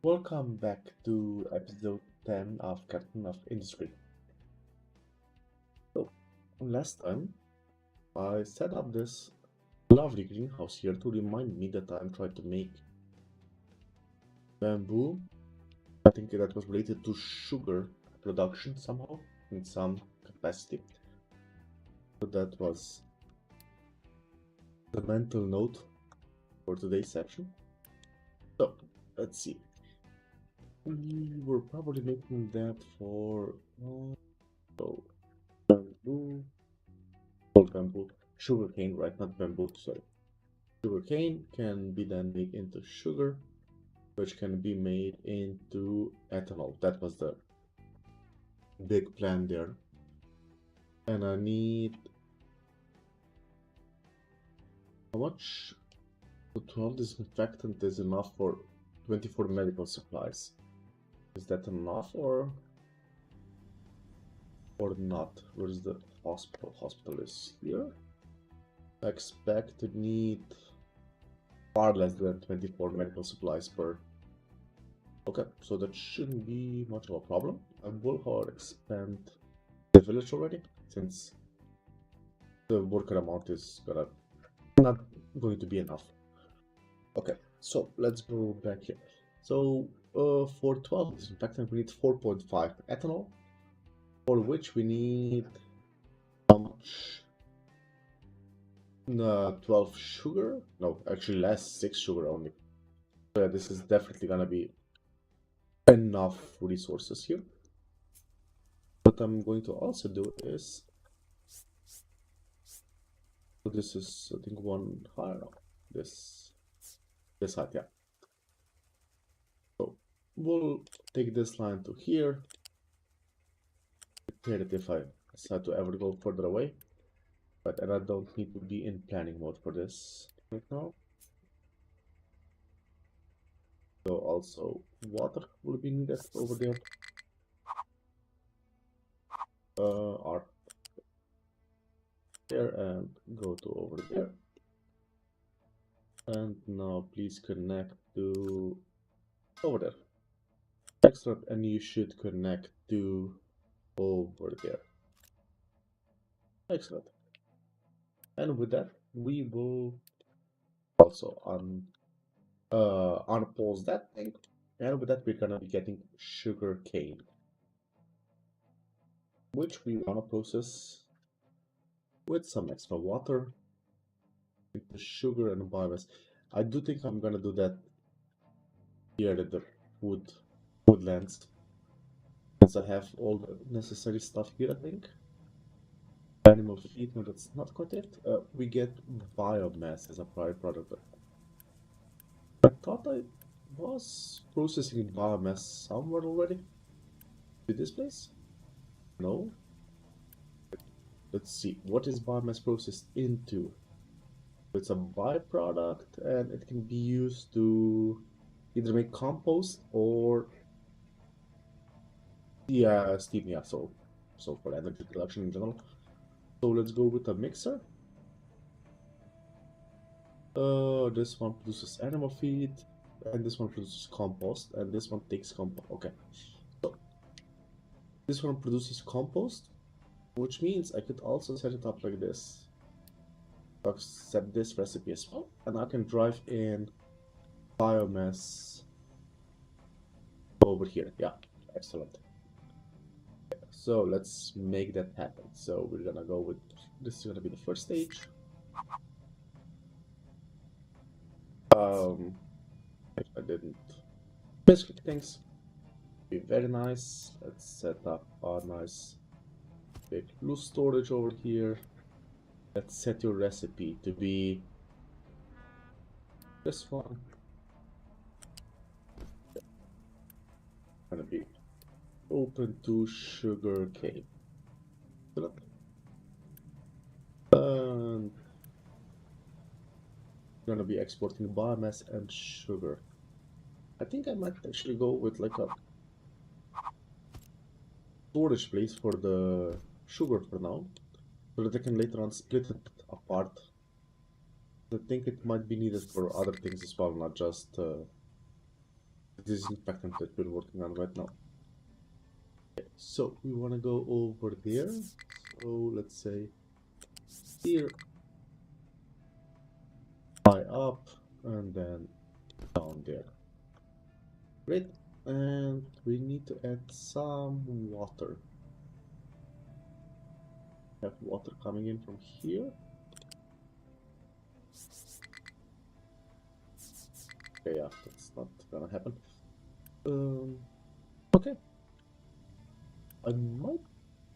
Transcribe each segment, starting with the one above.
Welcome back to episode 10 of Captain of Industry. So, last time I set up this lovely greenhouse here to remind me that I'm trying to make bamboo. I think that was related to sugar production somehow in some capacity. So that was the mental note for today's section. So, let's see. We were probably making that for bamboo, old bamboo, sugarcane, right? Not bamboo, sorry. Sugarcane can be then made into sugar, which can be made into ethanol. That was the big plan there. And I need how much? So 12 disinfectant is enough for 24 medical supplies. Is that enough or not? Where is the hospital? Hospital is here. I expect to need far less than 24 medical supplies per. Okay, so that shouldn't be much of a problem. I will, however, expand the village already, since the worker amount is not going to be enough. Okay, so let's go back here. So for 12 disinfectant, we need 4.5 ethanol, for which we need how much? 12 sugar? No, actually less, 6 sugar only. So yeah, this is definitely gonna be enough resources here. What I'm going to also do is, so this is, I think, one higher, this height, yeah. So we'll take this line to here. Care it if I decide to ever go further away, and I don't need to be in planning mode for this right now. So also water will be needed over there. Art there and go to over there. And now please connect to over there. Excellent, and you should connect to over there. Excellent. And with that, we will also unpause that thing. And with that, we're gonna be getting sugar cane, which we wanna process with some extra water into sugar and biomass. I do think I'm gonna do that here at the woodlands, since I have all the necessary stuff here, I think. Animal feed, no, that's not quite it. We get biomass as a byproduct. I thought I was processing biomass somewhere already. To this place? No. Let's see. What is biomass processed into? It's a byproduct, and it can be used to either make compost or steam. Yeah, so for energy production in general. So let's go with a mixer. This one produces animal feed, and this one produces compost, and this one takes compost. Okay, so this one produces compost, which means I could also set it up like this. Set this recipe as well, and I can drive in biomass over here. Yeah, excellent. So let's make that happen. So we're gonna go with this is gonna be the first stage. If I didn't basically things be very nice. Let's set up a nice big blue storage over here. Let's set your recipe to be this one. Gonna be open to sugar cane. And gonna be exporting biomass and sugar. I think I might actually go with like a storage place for the sugar for now, so that I can later on split it apart. I think it might be needed for other things as well, not just disinfectant that we're working on right now. Okay, so we want to go over there. So let's say here, high up, and then down there. Great. And we need to add some water. Have water coming in from here. Okay, yeah, that's not gonna happen. Okay. I might,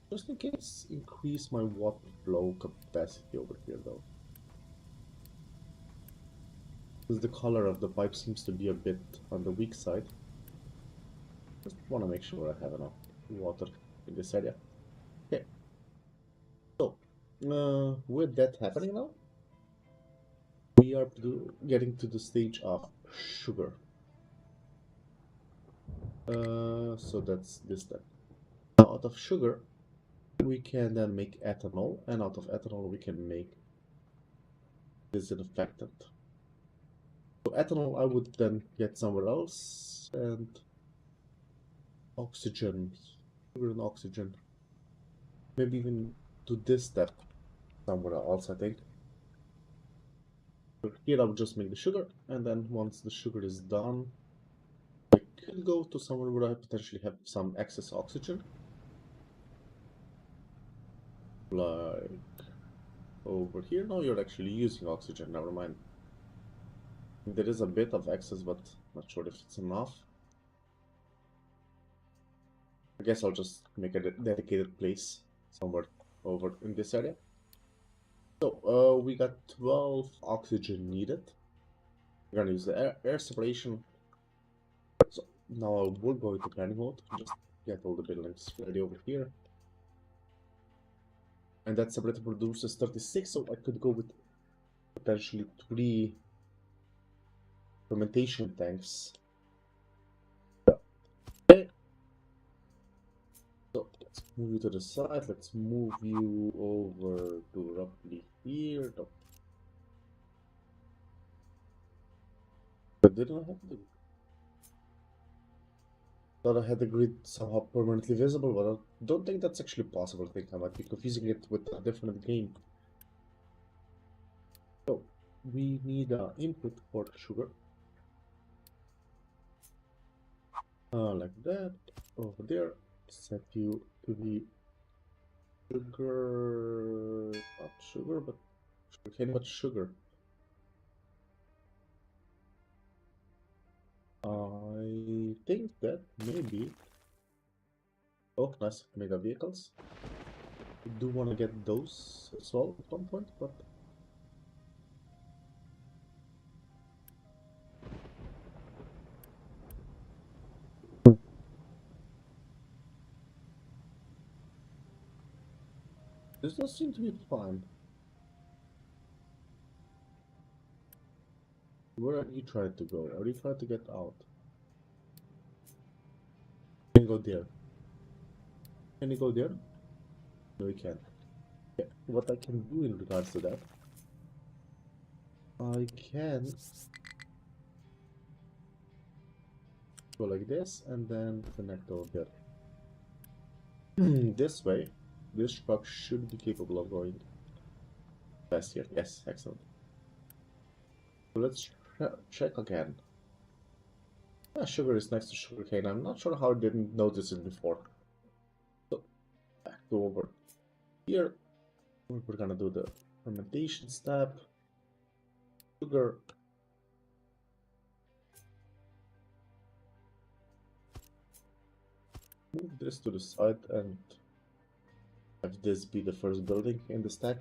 just in case, increase my water flow capacity over here though. Because the color of the pipe seems to be a bit on the weak side. Just want to make sure I have enough water in this area. Okay. So, with that happening now, we are getting to the stage of sugar. So that's this step. Now, out of sugar, we can then make ethanol, and out of ethanol, we can make disinfectant. So ethanol, I would then get somewhere else, and oxygen, sugar and oxygen. Maybe even do this step somewhere else, I think. So here I'll just make the sugar, and then once the sugar is done, I could go to somewhere where I potentially have some excess oxygen. Like over here. No, you're actually using oxygen, never mind. There is a bit of excess, but not sure if it's enough. I guess I'll just make a dedicated place somewhere over in this area. So we got 12 oxygen needed. We're gonna use the air separation. So now we'll go into planning mode. Just get all the buildings ready over here. And that separator produces 36, so I could go with potentially 3 fermentation tanks. Okay. So let's move you to the side. Let's move you over to roughly here. No. But didn't I have to? Thought I had the grid somehow permanently visible, but I don't think that's actually possible. I think I might be confusing it with a different game. So we need an input for sugar. Like that. Over there. Set you to the sugar, not sugar, but sugarcane, but sugar. I think that maybe. Oh, nice mega vehicles. I do want to get those as well at one point, but this does seem to be fun. Where are you trying to go? Are you trying to get out? Can you go there? Can you go there? No, you can't. Okay. What I can do in regards to that, I can go like this and then connect over there. This way, this truck should be capable of going past here. Yes, excellent. So let's check again. Sugar is next to sugarcane. I'm not sure how I didn't notice it before. So back to over here. We're gonna do the fermentation step. Sugar. Move this to the side and have this be the first building in the stack.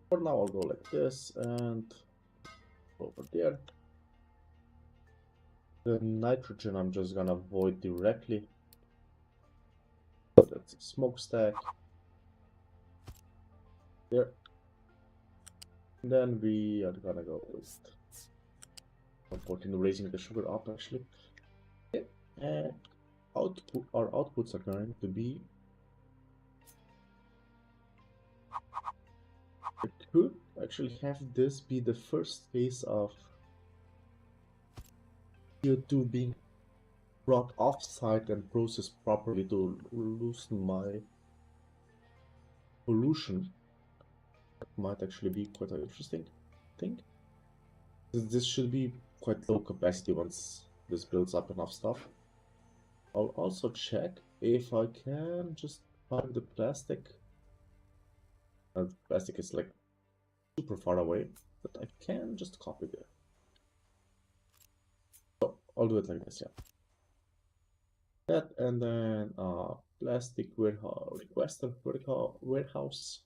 For now, I'll go like this and over there. The nitrogen I'm just gonna void directly. So that's a smokestack. There. And then we are gonna go with unfortunately raising the sugar up actually. Okay. And our outputs are going to be I could actually have this be the first case of CO2 being brought off-site and processed properly to loosen my pollution. That might actually be quite an interesting thing. This should be quite low capacity once this builds up enough stuff. I'll also check if I can just find the plastic. Plastic is like super far away, but I can just copy there. So I'll do it like this, yeah. That and then plastic warehouse requester warehouse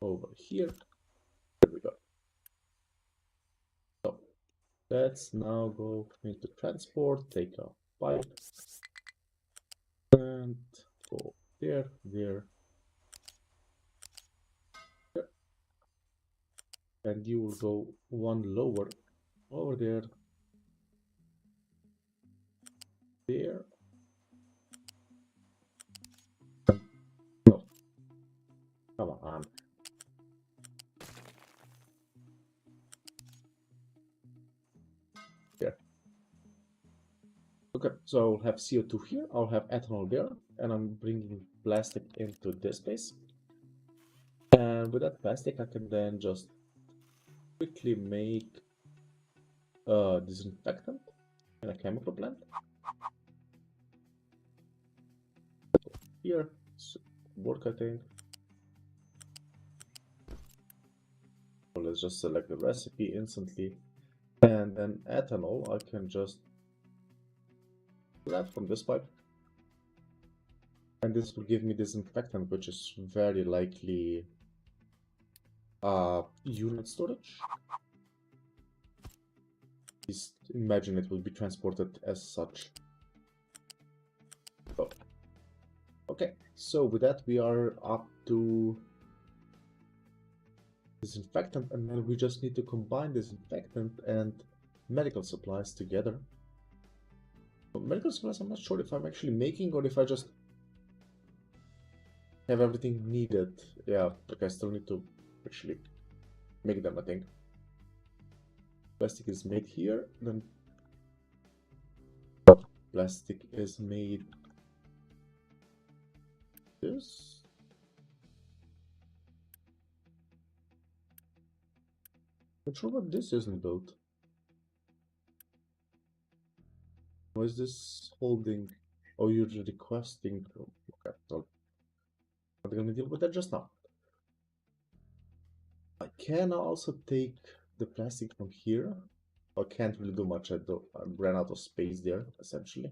over here. There we go. So let's now go into transport, take a pipe, and go there, there, there. And you will go one lower over there, there. No, come on. There. Okay, so I'll have CO2 here, I'll have ethanol there, and I'm bringing plastic into this place. And with that plastic, I can then just quickly make a disinfectant in a chemical plant. Here, work, I think. So let's just select the recipe instantly. And then ethanol, I can just grab from this pipe. And this will give me disinfectant, which is very likely unit storage. Just imagine it will be transported as such. Oh. Okay, so with that we are up to disinfectant, and then we just need to combine disinfectant and medical supplies together. But medical supplies, I'm not sure if I'm actually making or if I just have everything needed. Yeah, like I still need to actually make them, I think. Plastic is made here, then plastic is made this. Not sure what this isn't built. Why is this holding? Oh, you're requesting. Okay, well, I'm not gonna deal with that just now. I can also take the plastic from here. I can't really do much. I ran out of space there, essentially.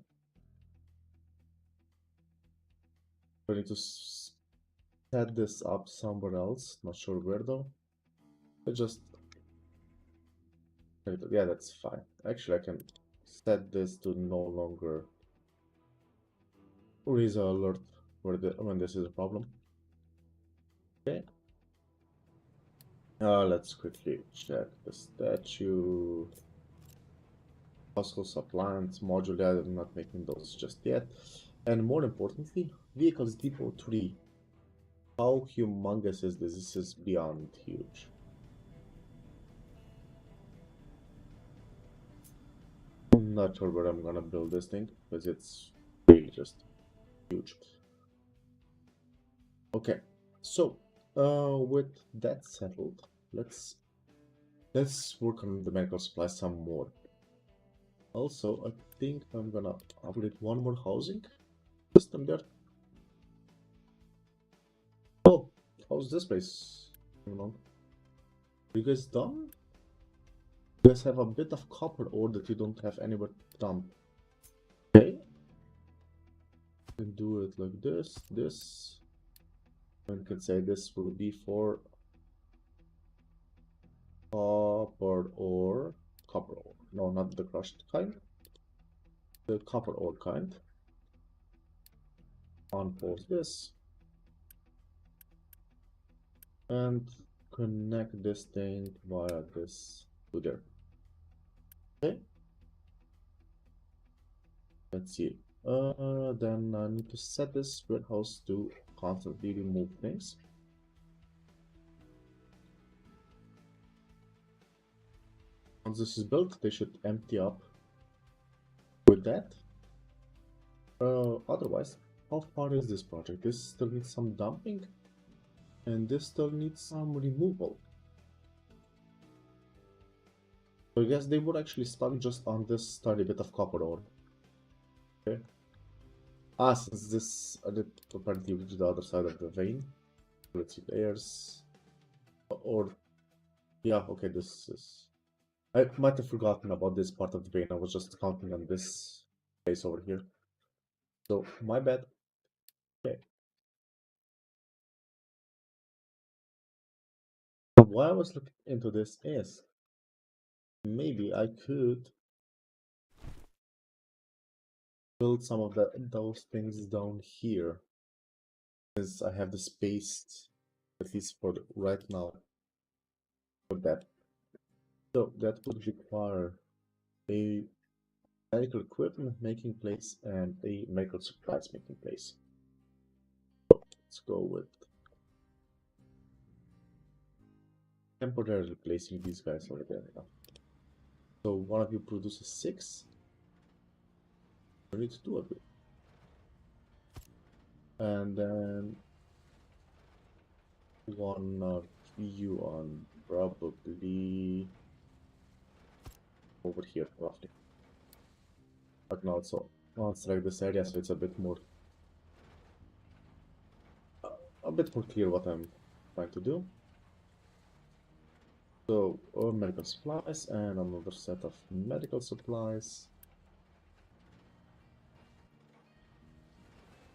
I need to set this up somewhere else. Not sure where though. I just... Yeah, that's fine. Actually, I can set this to no longer raise an alert when this is a problem. Okay. Let's quickly check the statue. Household appliance module. Yeah, I'm not making those just yet. And more importantly, vehicles depot 3. How humongous is this? This is beyond huge. I'm not sure where I'm gonna build this thing because it's really just huge. Okay, so with that settled, let's work on the medical supplies some more. Also, I think I'm gonna upgrade one more housing system there. Oh, how's this place? Are you guys done? You guys have a bit of copper ore that you don't have anywhere to dump. Okay. You can do it like this, this. And can say this will be for copper ore. Copper ore. No, not the crushed kind. The copper ore kind. Unpause this. And connect this thing via this to there. Okay. Let's see. Then I need to set this warehouse to constantly remove things. Once this is built, they should empty up with that. Otherwise, how far is this project? This still needs some dumping, and this still needs some removal. So I guess they would actually start just on this tiny bit of copper ore. Okay. Since this I did apparently reach the other side of the vein. Let's see, layers. Or yeah, okay, this is. I might have forgotten about this part of the vein. I was just counting on this place over here. So my bad. Okay. Why I was looking into this is maybe I could build some of those things down here, since I have the space, at least for right now, for that. So that would require a medical equipment making place and a medical supplies making place. So let's go with temporarily placing these guys over there now. So one of you produces 6. I need 2 of you. And then one of you on probably over here roughly. But now it's like this area, so it's a bit more clear what I'm trying to do. So medical supplies and another set of medical supplies.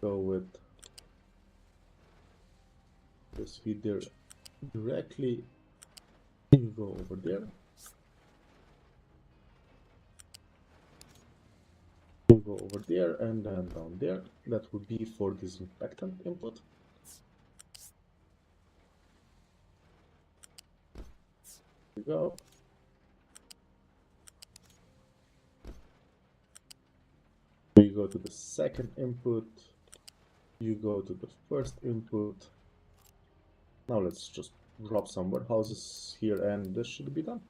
Go with this feed there directly. You go over there. You go over there and then down there. That would be for disinfectant input. There you go. You go to the second input. You go to the first input. Now let's just drop some warehouses here and this should be done.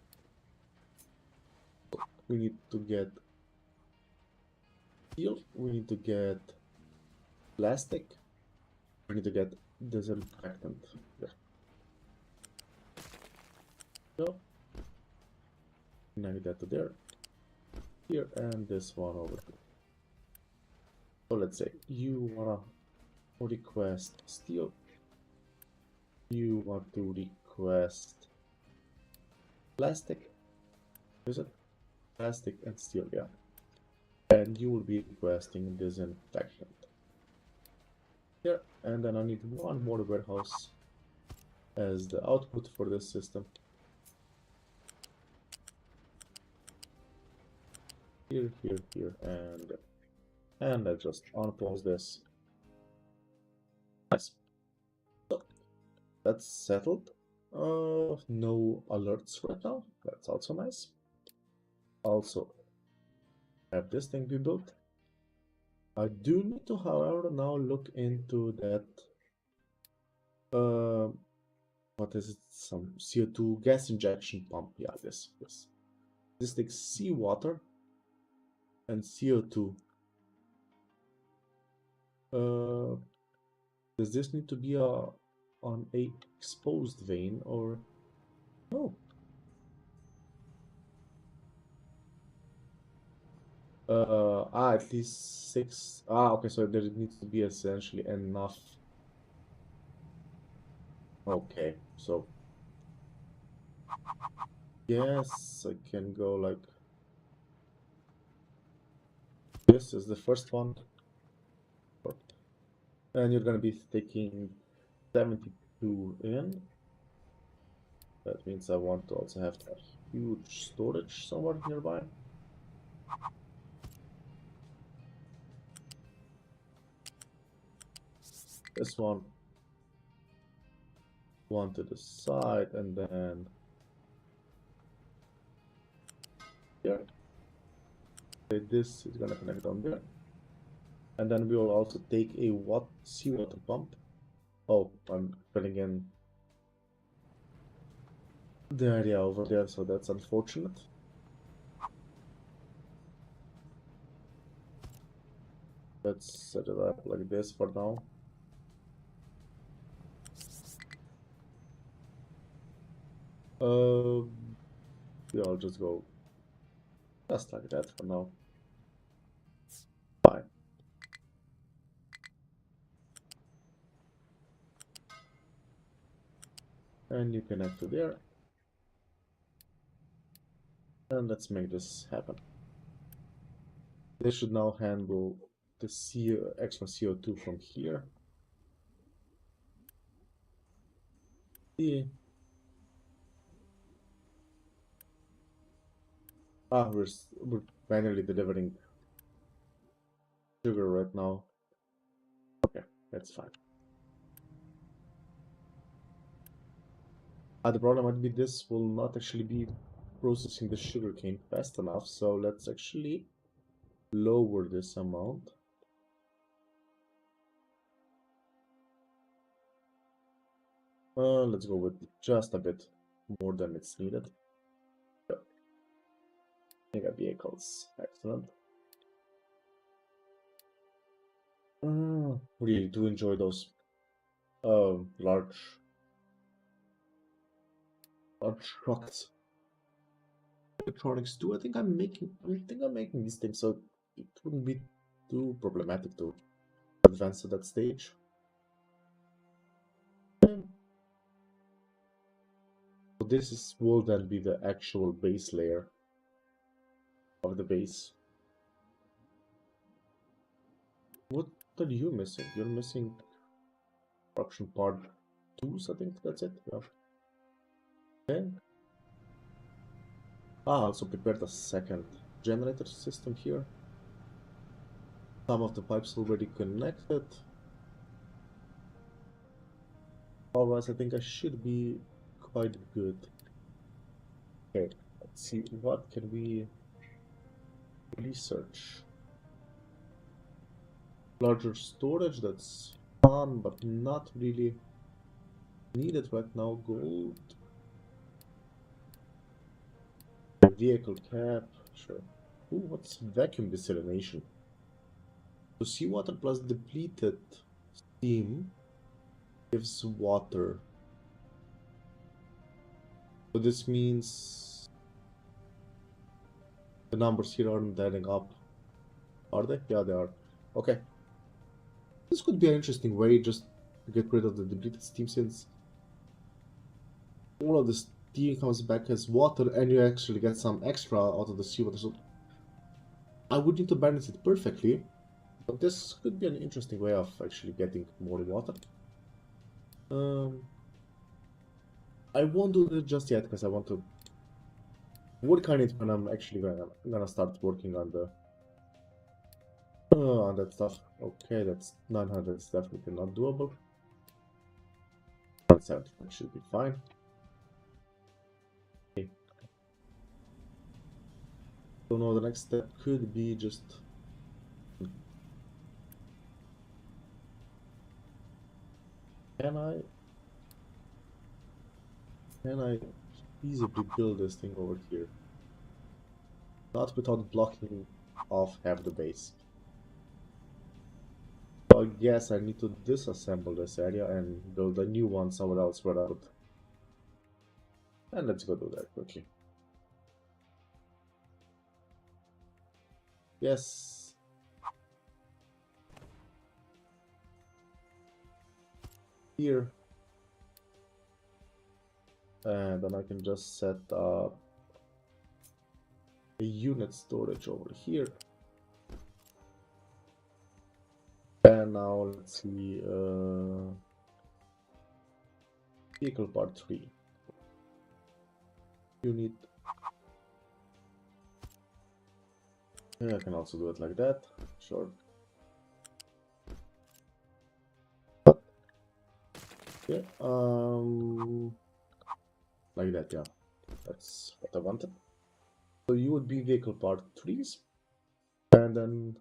We need to get steel, we need to get plastic, we need to get disinfectant. There. So, connect that to there, here, and this one over here. So let's say you wanna request steel, you want to request plastic, is it? Plastic and steel, yeah. And you will be requesting disinfectant. Here, and then I need one more warehouse as the output for this system. Here, here, here, and I just unpause this. Nice. So that's settled. No alerts right now. That's also nice. Also, have this thing be built. I do need to, however, now look into that. What is it? Some CO2 gas injection pump. Yeah, this. This takes seawater and CO2. Does this need to be on a exposed vein or no? At least 6. Okay, so there needs to be essentially enough. Okay, so yes, I can go like this is the first one, and you're gonna be taking 72 in. That means I want to also have a huge storage somewhere nearby. This one to the side, and then here. This is gonna connect down there, and then we will also take a seawater pump. Oh, I'm filling in the area over there, so that's unfortunate. Let's set it up like this for now. Yeah, I'll just go just like that for now. Fine. And you connect to there. And let's make this happen. This should now handle the extra CO2 from here. We're manually delivering sugar right now. Okay, that's fine. The problem might be this will not actually be processing the sugarcane fast enough, so let's actually lower this amount. Let's go with just a bit more than it's needed. Mega vehicles, excellent. Really do enjoy those large trucks. Electronics too. I think I'm making these things, so it wouldn't be too problematic to advance to that stage. So will then be the actual base layer of the base. What are you missing? You're missing production part 2, I think that's it. Yeah. Okay. Also prepared a second generator system here. Some of the pipes already connected. Otherwise, I think I should be quite good. Okay, let's see what can we research. Larger storage, that's fun, but not really needed right now. Gold. Vehicle cap, sure. Ooh, what's vacuum desalination? So seawater plus depleted steam gives water. So this means the numbers here aren't adding up. Are they? Yeah, they are. Okay. This could be an interesting way just to get rid of the depleted steam, since all of the steam comes back as water and you actually get some extra out of the seawater. So I would need to balance it perfectly, but this could be an interesting way of actually getting more water. I won't do it just yet because I want to work on it when I'm actually gonna start working on the on that stuff. Okay, that's 900. It's definitely not doable. 170 should be fine. Okay. So now the next step could be just can I feasibly build this thing over here? Not without blocking off half the base. So I guess I need to disassemble this area and build a new one somewhere else where I would. And let's go do that quickly. Yes. Here. And then I can just set up a unit storage over here. And now let's see, vehicle part 3. Unit. Yeah, I can also do it like that. Sure. Yeah, like that, yeah. That's what I wanted. So you would be vehicle part 3s, and then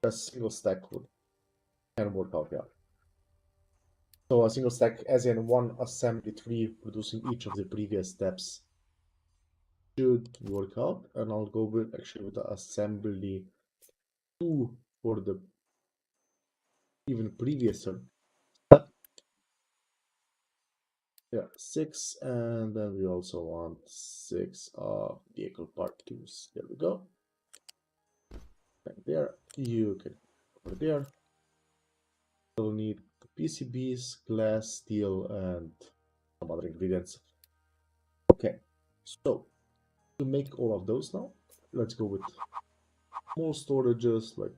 a single stack can work out, yeah. So a single stack, as in one assembly tree producing each of the previous steps, should work out. And I'll go with the assembly 2 for the even previous turn. Yeah, 6, and then we also want 6 of vehicle part 2s. There we go. Right there, you can over there. We'll need PCBs, glass, steel, and some other ingredients. Okay, so to make all of those now, let's go with more storages, like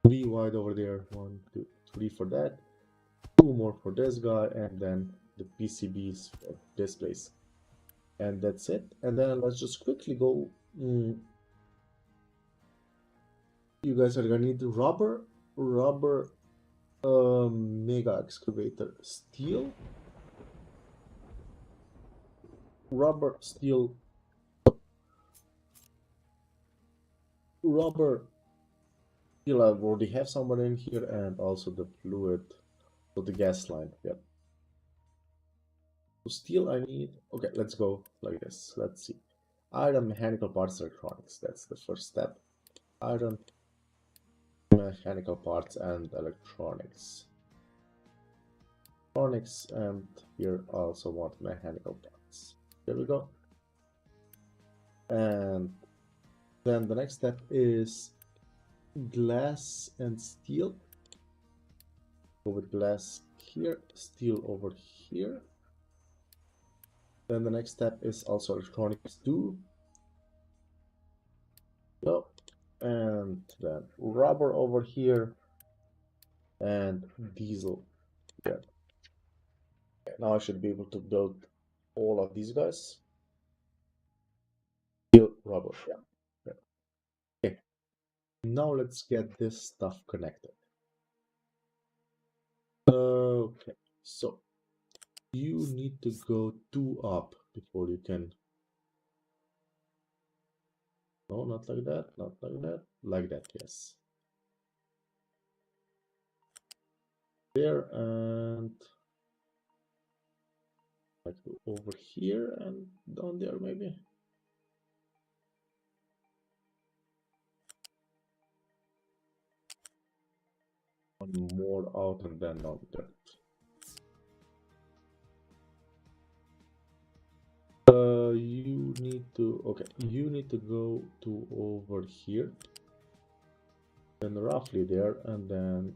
3 wide over there, 1, 2, 3 for that, 2 more for this guy, and then the PCBs for this place. And that's it. And then let's just quickly go. You guys are gonna need rubber, mega excavator, steel, rubber, steel, rubber. Steel, I already have someone in here, and also the fluid, so the gas line. Yep. So steel, I need. Okay, let's go like this. Let's see. Iron, mechanical parts, electronics. That's the first step. Iron, mechanical parts, and electronics. Electronics, and here also want mechanical parts. There we go. And then the next step is glass and steel. Go with glass here, steel over here. Then the next step is also electronics too. Go. And then rubber over here and diesel here. Okay, now I should be able to build all of these guys. Steel, rubber, yeah. Okay. Now let's get this stuff connected. Okay, so you need to go 2 up before you can. No, not like that, not like that, like that, yes. There, and like over here and down there maybe. One more out and then on there. You need to, okay, you need to go to over here, then roughly there, and then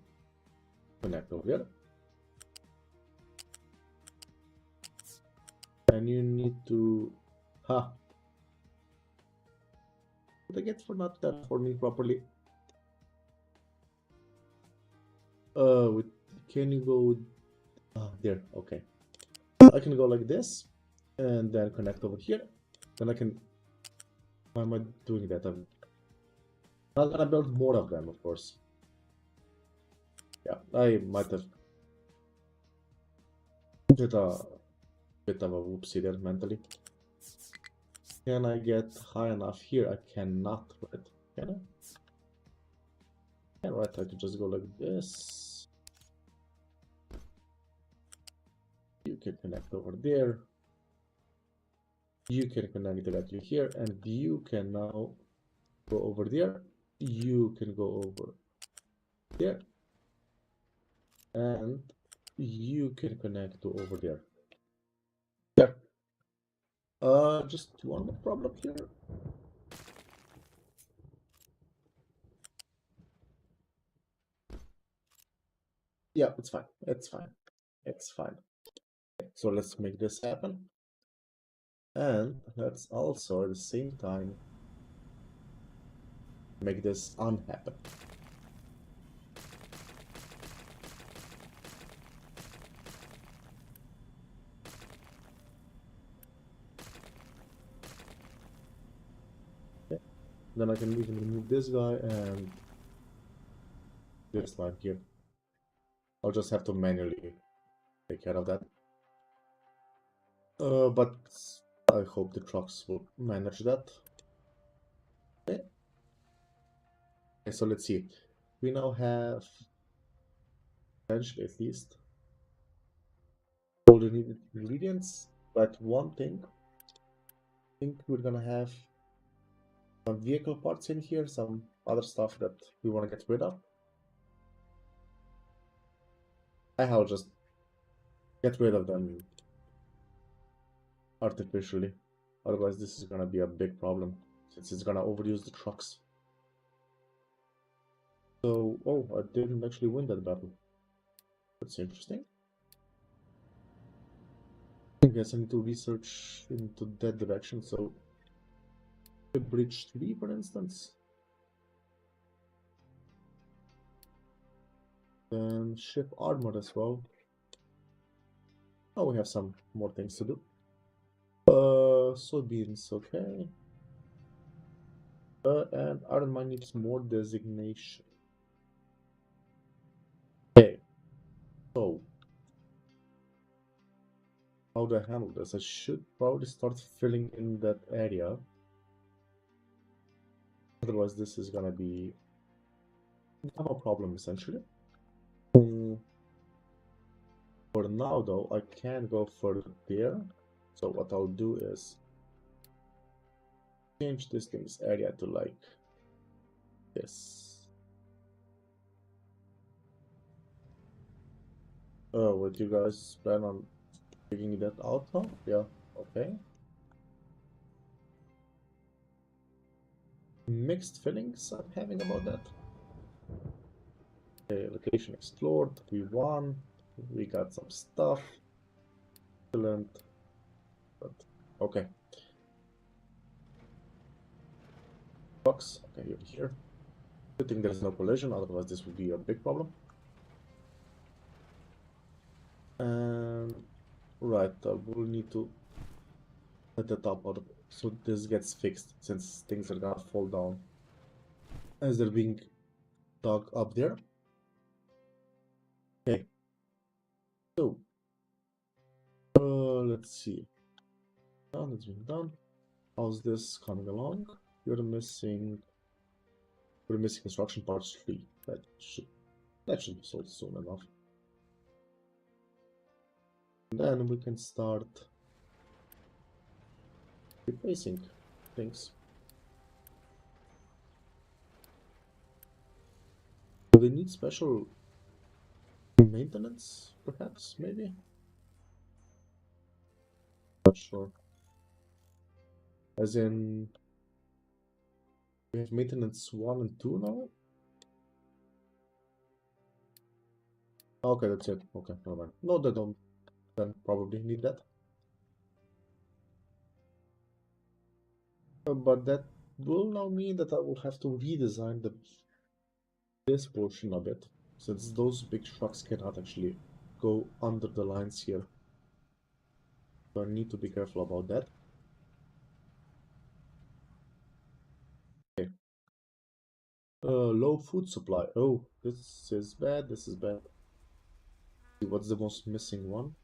connect over here. And you need to, what I get for not terraforming properly? Can you go, there, okay. I can go like this, and then connect over here. Then I can, why am I doing that? I'm not gonna build more of them, of course. Yeah, I might have did a bit of a whoopsie there mentally. Can I get high enough here? I cannot, right? Can I? Yeah, right, I could just go like this. You can connect over there. You can connect directly here, and you can now go over there. You can go over there. And you can connect to over there. There. Just one more problem here. Yeah, it's fine. It's fine. It's fine. So let's make this happen. And let's also at the same time make this unhappen. Okay. Then I can even remove this guy and this line here. I'll just have to manually take care of that. But I hope the trucks will manage that. Okay. Okay, so let's see. We now have, potentially at least, all the needed ingredients. But one thing, I think we're gonna have some vehicle parts in here, some other stuff that we want to get rid of. I'll just get rid of them artificially. Otherwise, this is gonna be a big problem since it's gonna overuse the trucks. So, oh, I didn't actually win that battle. That's interesting. I guess I need to research into that direction. So, the bridge 3, for instance. Then ship armor as well. Oh, we have some more things to do. Soybeans, okay. And iron mine needs more designation. Okay. So, how do I handle this? I should probably start filling in that area. Otherwise, this is gonna be a problem essentially. For now, though, I can't go further there. So what I'll do is change this area to like this. Oh, would you guys plan on figuring that out now? Yeah, okay. Mixed feelings I'm having about that. Okay, location explored, we won, we got some stuff. Excellent. But okay. Box, okay, over here. Good thing there's no collision, otherwise this would be a big problem. And right, we'll need to set the top out of it so this gets fixed since things are gonna fall down as they're being dug up there. Okay, so let's see. Done, it's been done. How's this coming along? We're missing construction parts 3. That should be sold soon enough. And then we can start replacing things. Do they need special maintenance, perhaps? Maybe? Not sure. As in, we have maintenance 1 and 2 now? Okay, that's it. Okay, never mind. No, they don't then probably need that. But that will now mean that I will have to redesign this portion of it, since those big trucks cannot actually go under the lines here. So I need to be careful about that. Okay. Low food supply. Oh, this is bad. This is bad. What's the most missing one?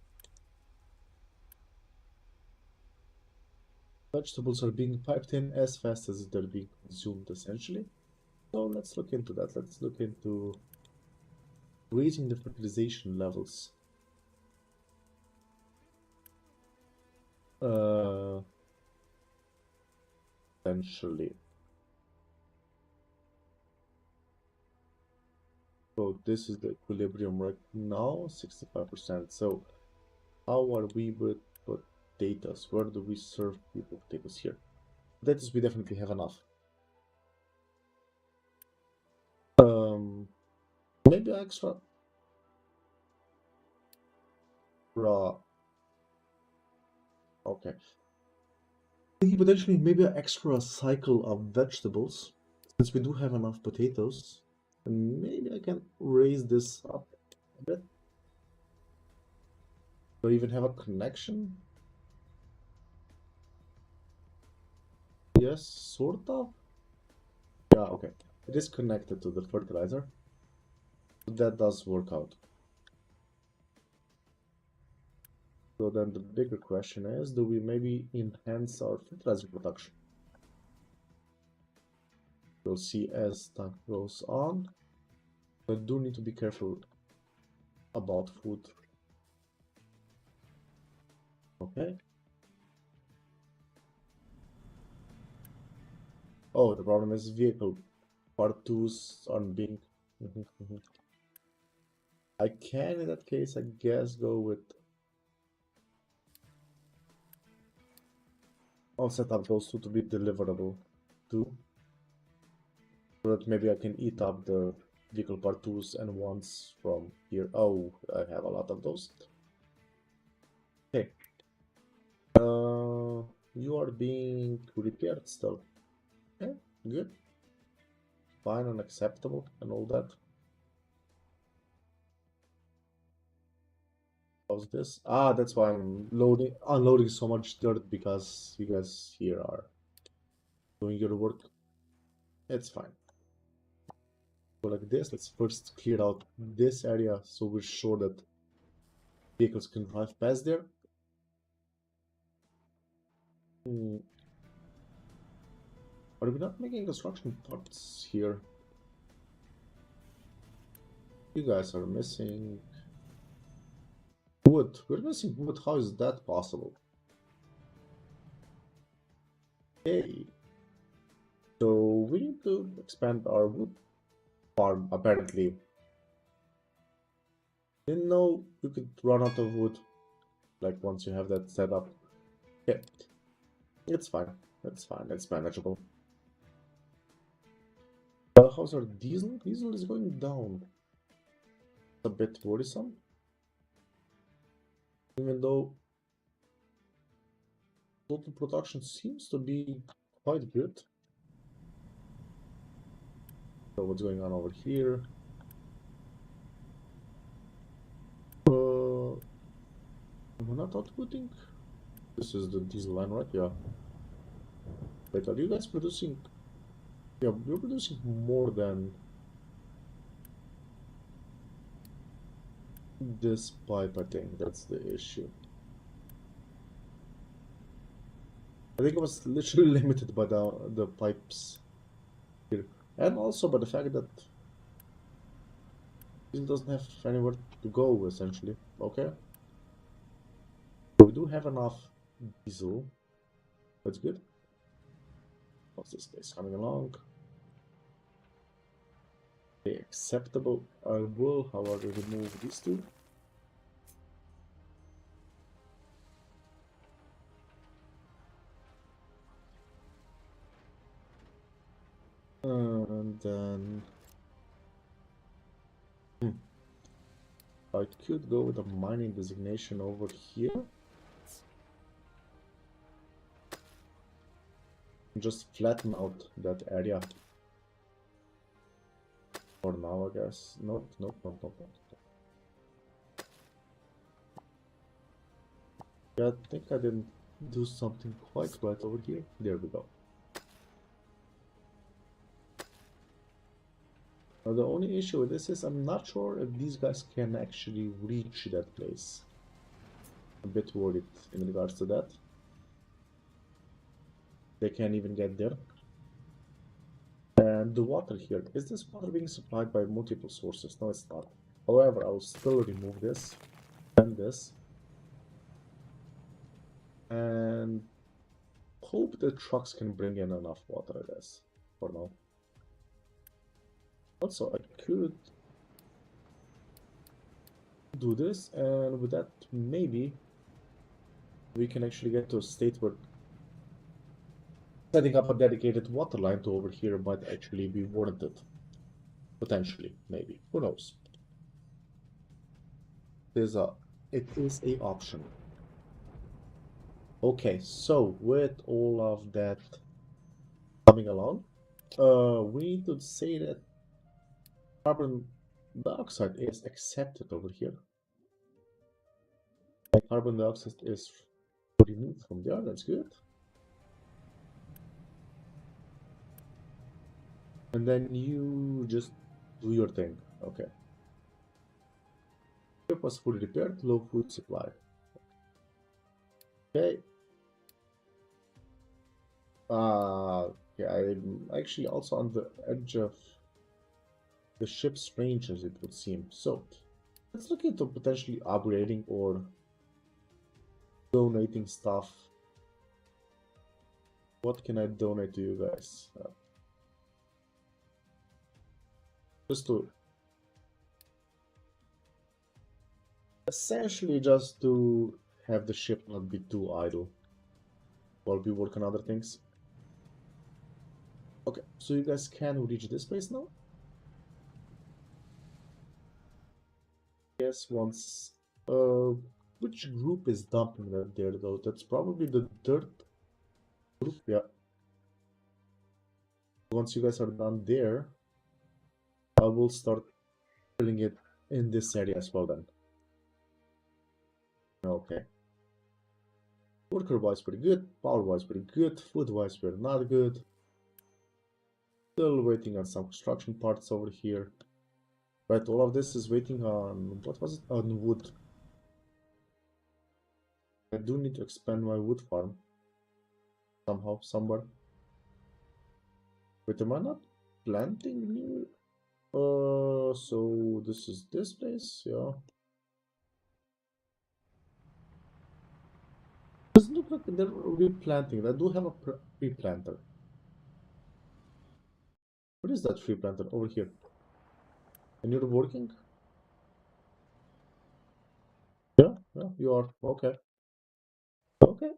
Vegetables are being piped in as fast as they're being consumed, essentially. So let's look into that. Let's look into raising the fertilization levels. Essentially. So this is the equilibrium right now, 65%. So how are we with potatoes? Where do we serve people potatoes here? Potatoes we definitely have enough. Maybe extra raw. Okay. Thinking potentially maybe an extra cycle of vegetables, since we do have enough potatoes. And maybe I can raise this up a bit. Do I even have a connection? Yes, sort of. Yeah, okay. It is connected to the fertilizer. That does work out. So then the bigger question is, do we maybe enhance our fertilizer production? We'll see as time goes on. But do need to be careful about food. Okay. Oh, the problem is vehicle part 2s aren't being. I can, in that case, I guess, go with. I'll set up those two to be deliverable too. So that maybe I can eat up the vehicle part 2s and 1s from here. Oh, I have a lot of those. Okay. You are being repaired still. Okay, good. Fine and acceptable and all that. How's this? Ah, that's why I'm unloading so much dirt, because you guys here are doing your work. It's fine. Go like this. Let's first clear out this area so we're sure that vehicles can drive past there. Are we not making construction parts here? You guys are missing wood. We're missing wood. How is that possible? Hey. So we need to expand our wood farm, apparently. Didn't know you could run out of wood, like, once you have that set up. Yeah, it's fine. It's fine. It's manageable. How's our diesel? Diesel is going down. It's a bit worrisome. Even though total production seems to be quite good. So what's going on over here? We're not outputting. This is the diesel line, right? Yeah. Wait, are you guys producing? Yeah, you're producing more than this pipe, I think. That's the issue. I think it was literally limited by the pipes here. And also by the fact that it doesn't have anywhere to go, essentially. Okay. We do have enough diesel. That's good. What's this place coming along? Okay, acceptable. I will, however, remove these two. And then I could go with a mining designation over here. Just flatten out that area. For now, I guess. Nope. Yeah, I think I didn't do something quite right over here. There we go. Now, the only issue with this is I'm not sure if these guys can actually reach that place. I'm a bit worried in regards to that. They can't even get there. And the water here. Is this water being supplied by multiple sources? No, it's not. However, I will still remove this and this. And hope the trucks can bring in enough water, I guess, for now. Also, I could do this, and with that, maybe we can actually get to a state where setting up a dedicated water line to over here might actually be warranted. Potentially, maybe. Who knows? It is a option. Okay, so with all of that coming along, we need to say that carbon dioxide is accepted over here. And carbon dioxide is removed from there, that's good. And then you just do your thing. Okay. Ship was fully repaired, low food supply. Okay. Yeah, I'm actually also on the edge of the ship's range, as it would seem. So let's look into potentially upgrading or donating stuff. What can I donate to you guys? Just to essentially just to have the ship not be too idle while we work on other things. Okay, so you guys can reach this place now? Yes, once. Which group is dumping that there though? That's probably the third group, yeah. Once you guys are done there, I will start filling it in this area as well then. Okay. Worker-wise pretty good, power-wise pretty good, food-wise we're not good. Still waiting on some construction parts over here. Right, all of this is waiting on, what was it? On wood. I do need to expand my wood farm. Somehow, somewhere. Wait, am I not planting new? So this is this place, yeah. Doesn't look like they're replanting. I do have a tree planter. What is that tree planter over here? And you're working? Yeah, yeah, you are. Okay. Okay.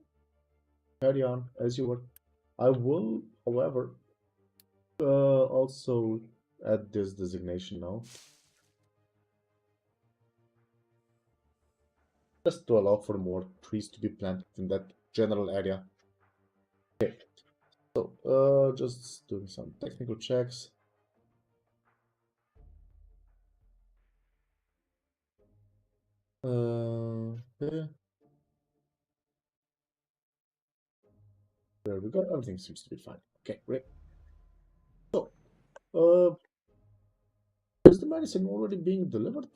Carry on as you were. I will, however, also add this designation now. Just to allow for more trees to be planted in that general area. Okay. So, just doing some technical checks. Okay. There we go. Everything seems to be fine. Okay, great. So, is the medicine already being delivered?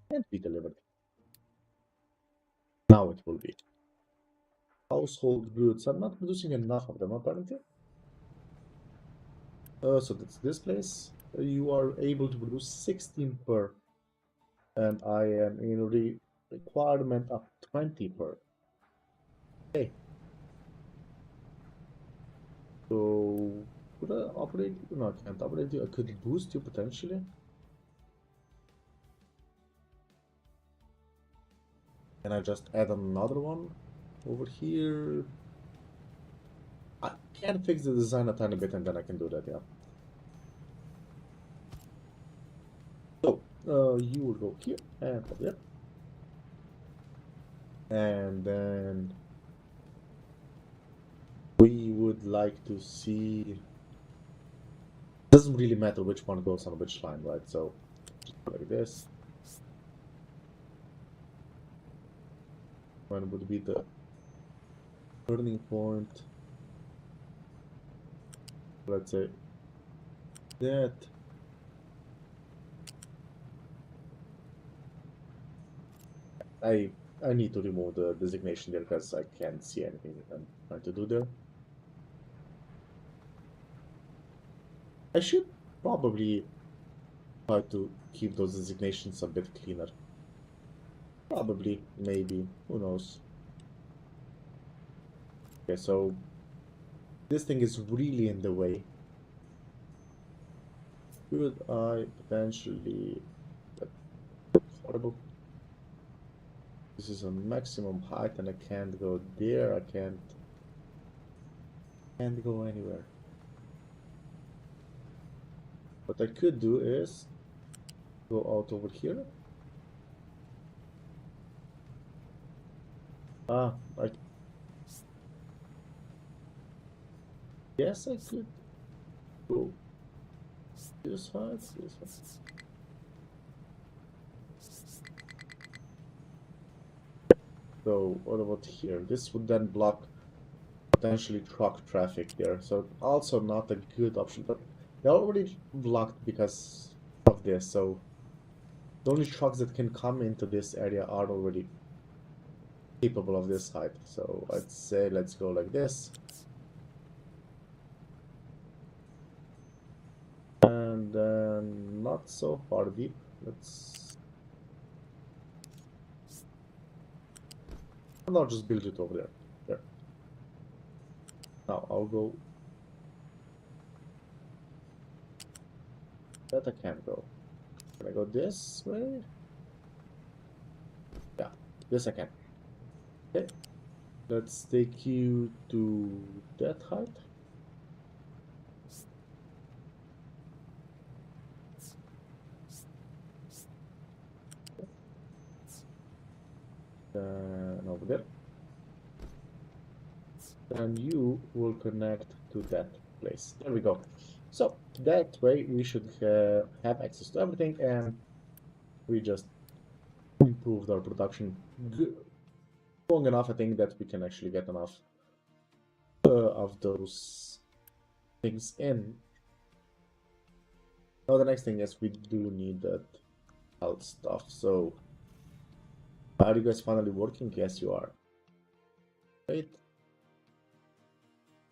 Can't be delivered. Now it will be. Household goods. I'm not producing enough of them, apparently. So that's this place. You are able to produce 16 per. And I am in requirement of 20 per. Okay. So, could I upgrade you? No, I can't upgrade you. I could boost you potentially. Can I just add another one over here? I can fix the design a tiny bit and then I can do that, yeah. So, you will go here and there. And then we would like to see. Doesn't really matter which one goes on which line, right? So, just like this. When would be the turning point? Let's say that. I need to remove the designation there because I can't see anything that I'm trying to do there. I should probably try to keep those designations a bit cleaner. Probably, maybe, who knows. Okay, so this thing is really in the way. Could I potentially... Horrible. This is a maximum height and I can't go there, I can't go anywhere. What I could do is go out over here. Ah, I guess I could go this height, this height. So what about here? This would then block potentially truck traffic there. So also not a good option, but they're already blocked because of this. So the only trucks that can come into this area are already capable of this height. So I'd say let's go like this. And then not so far deep. Let's... And I'll just build it over there. There. Now I'll go That I can't go. Can I go this way? Yeah, this I can. Okay, let's take you to that height. And over there. And you will connect to that place. There we go. So that way we should have access to everything, and we just improved our production long enough, I think, that we can actually get enough of those things in. Now the next thing is we do need that health stuff. So are you guys finally working? Yes, you are. Wait.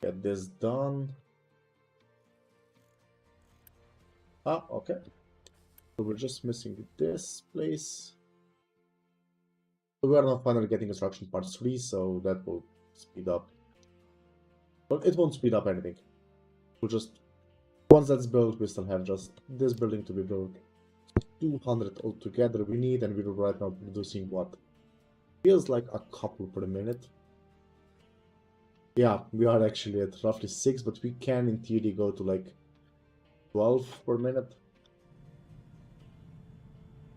Get this done. Ah, okay. So we're just missing this place. We are not finally getting construction part 3, so that will speed up. Well, it won't speed up anything. We'll just, once that's built, we still have just this building to be built. 200 altogether we need, and we're right now producing what feels like a couple per minute. Yeah, we are actually at roughly 6, but we can in theory go to like 12 per minute.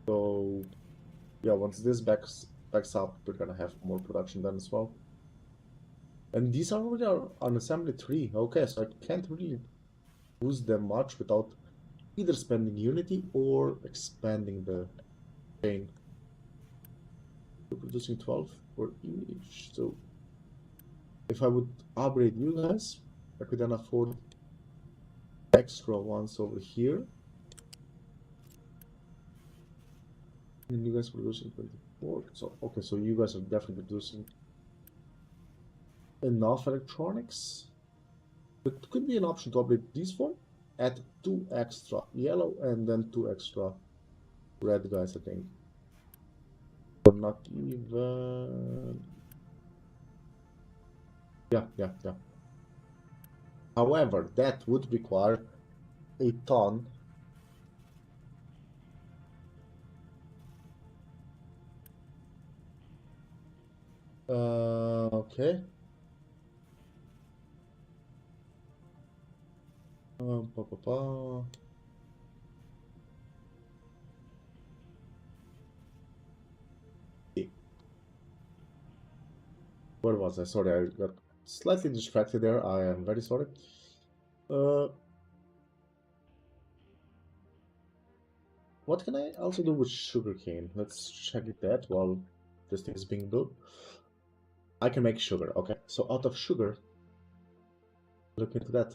So yeah, once this backs up, we're gonna have more production done as well. And these are already on assembly 3. Okay, so I can't really boost them much without either spending Unity or expanding the chain. We're producing 12 for each. So if I would upgrade you guys, I could then afford extra ones over here. And you guys are producing 24. So okay, so you guys are definitely producing enough electronics. It could be an option to upgrade these four, add 2 extra yellow and then 2 extra red guys, I think. Or not even. Yeah. However, that would require a ton. Okay. Pa, pa, pa. Okay. Where was I? Sorry, I got slightly distracted there. I am very sorry. What can I also do with sugarcane? Let's check that while this thing is being built. I can make sugar. Okay, so out of sugar, look into that.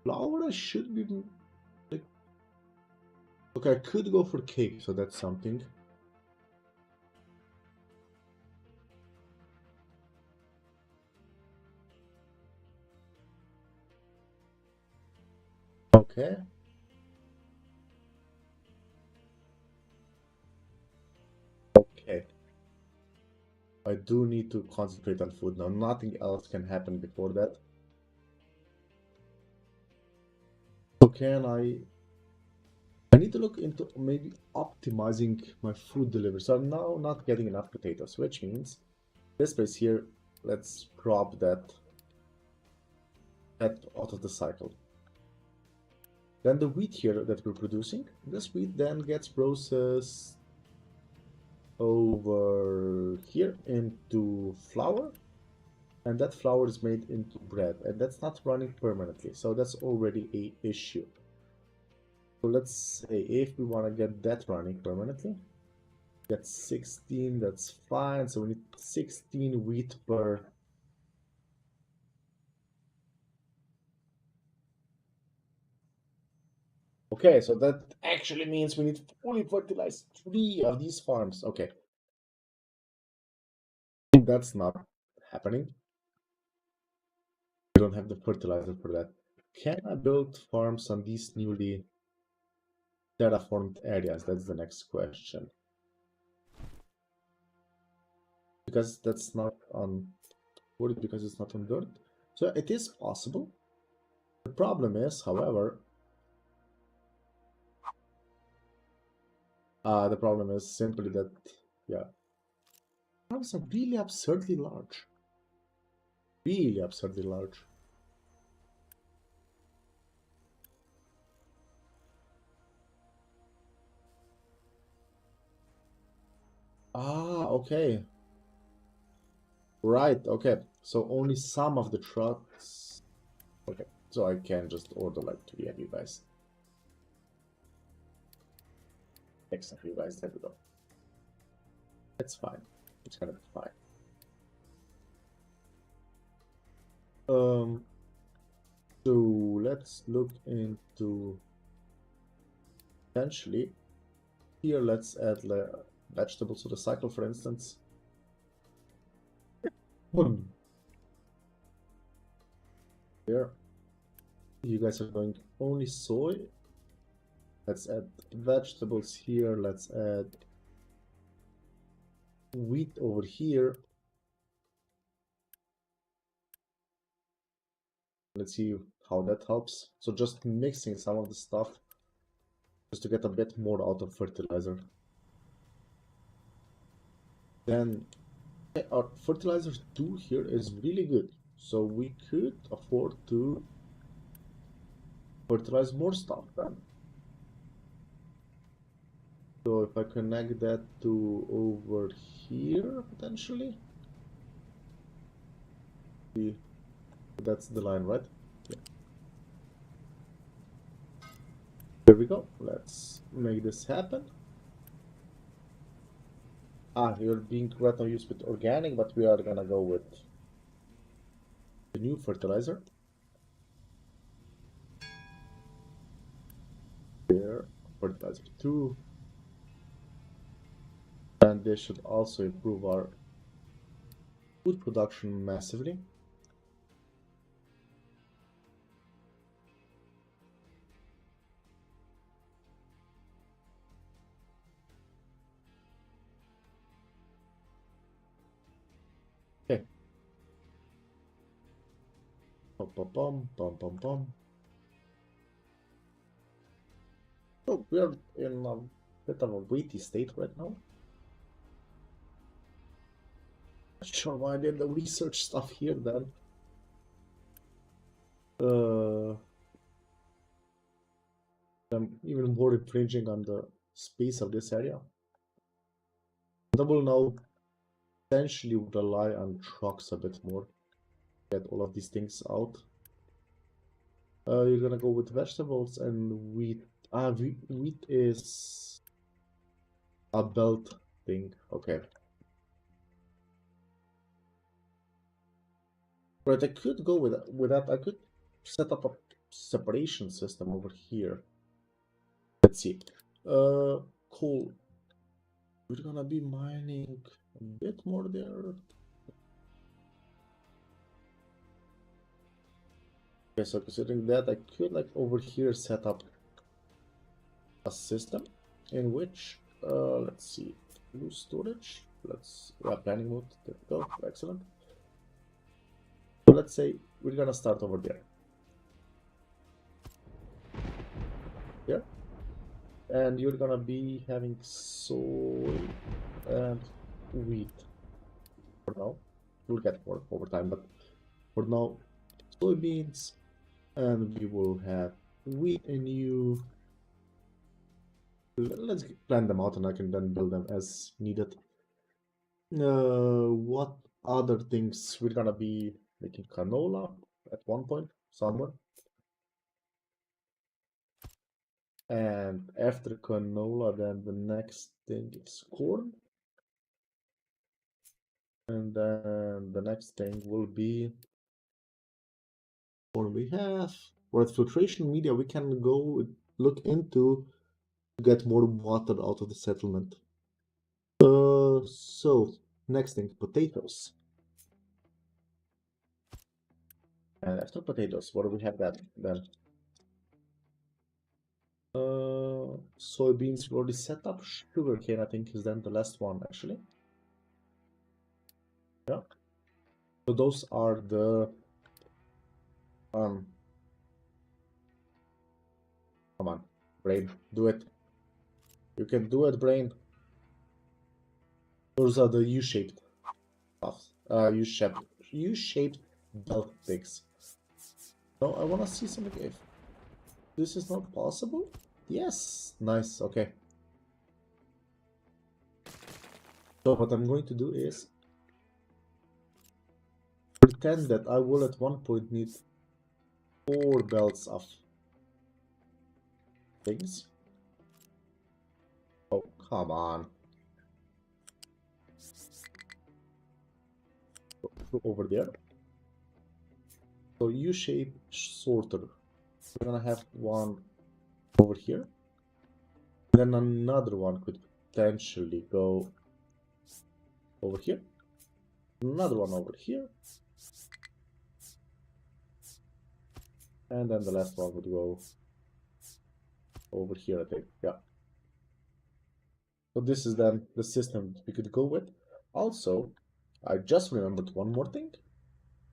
Flour should be like. Okay, I could go for cake, so that's something. Okay. Okay. I do need to concentrate on food now. Nothing else can happen before that. So can I need to look into maybe optimizing my food delivery. So I'm now not getting enough potatoes, which means this place here, let's drop that out of the cycle. Then the wheat here that we're producing, this wheat then gets processed over here into flour, and that flour is made into bread, and that's not running permanently, so that's already a issue. So let's say if we want to get that running permanently, get 16, that's fine. So we need 16 wheat per. Okay, so that actually means we need to fully fertilize 3 of these farms. Okay, that's not happening. We don't have the fertilizer for that. Can I build farms on these newly terraformed areas? That's the next question. Because that's not on wood, because it's not on dirt. So it is possible. The problem is, however, The problem is simply that, yeah, farms are really absurdly large. Really absurdly large. Ah, okay. Right, okay. So only some of the trucks. Okay, so I can just order like 3 of you guys. X of you guys, there we go. That's fine. It's gonna be fine. So let's look into potentially here. Let's add vegetables to the cycle, for instance. Here, you guys are going only soy. Let's add vegetables here. Let's add wheat over here. Let's see how that helps. So just mixing some of the stuff just to get a bit more out of fertilizer. Then our fertilizer 2 here is really good. So we could afford to fertilize more stuff then. So if I connect that to over here, potentially. That's the line, right? Yeah. There we go. Let's make this happen. You're being right now used with organic, but we are gonna go with the new fertilizer. There, fertilizer 2. And this should also improve our food production massively. Okay. Pum, pum, pum, pum, pum, pum. So we are in a bit of a waity state right now. Not sure why I did the research stuff here then. I'm even more infringing on the space of this area. I will now essentially rely on trucks a bit more. Get all of these things out. You're gonna go with vegetables and wheat. Wheat is a belt thing. Okay. Right, I could go with that. I could set up a separation system over here. Let's see. Coal. We're gonna be mining a bit more there. Okay, so considering that, I could like over here set up a system in which let's see, use storage. Let's planning mode. There we go. Excellent. So let's say we're gonna start over there. Here. And you're gonna be having soy and wheat for now. We'll get more over time, but for now, soybeans, and we will have wheat and you. Let's plan them out and I can then build them as needed. What other things? We're gonna be making canola at one point somewhere. And after canola, then the next thing is corn. And then the next thing will be what we have. With filtration media, we can go look into to get more water out of the settlement. So next thing, potatoes. And after potatoes, what do we have then? Soybeans we already set up. Sugarcane, I think, is then the last one actually. Yeah. So those are the come on, brain, do it. You can do it, brain. Those are the U-shaped stuff. U-shaped belt things. No, I wanna see something. If this is not possible, yes, nice. Okay. So what I'm going to do is pretend that I will at one point need 4 belts of things. Oh, come on. Go over there. So U-shape sorter. We're gonna have one over here. Then another one could potentially go over here. Another one over here. And then the last one would go over here, I think. Yeah. So this is then the system we could go with. Also, I just remembered one more thing.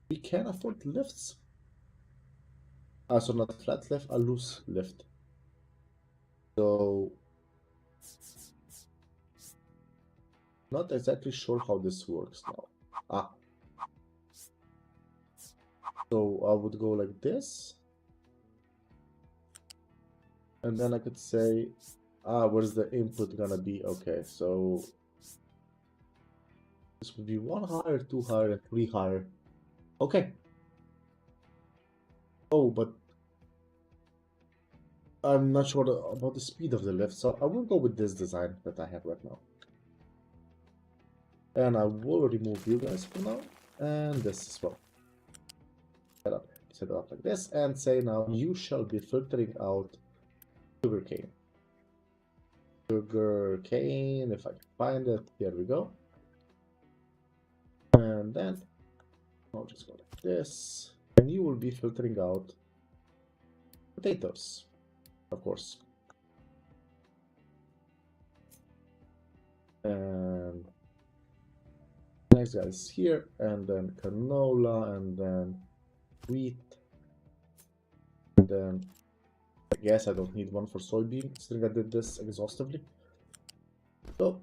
We can afford lifts. So not a flat lift, a loose lift. So not exactly sure how this works now. So I would go like this. And then I could say, where's the input gonna be? Okay, so this would be 1 higher, 2 higher, and 3 higher. Okay. Oh, but I'm not sure about the speed of the lift, so I will go with this design that I have right now. And I will remove you guys for now, and this as well. Set it up like this, and say now you shall be filtering out sugarcane. Sugarcane, if I can find it, here we go. And then I'll just go like this, and you will be filtering out potatoes, of course. And next guy is here, and then canola, and then wheat, and then I guess I don't need one for soybean, considering I did this exhaustively. So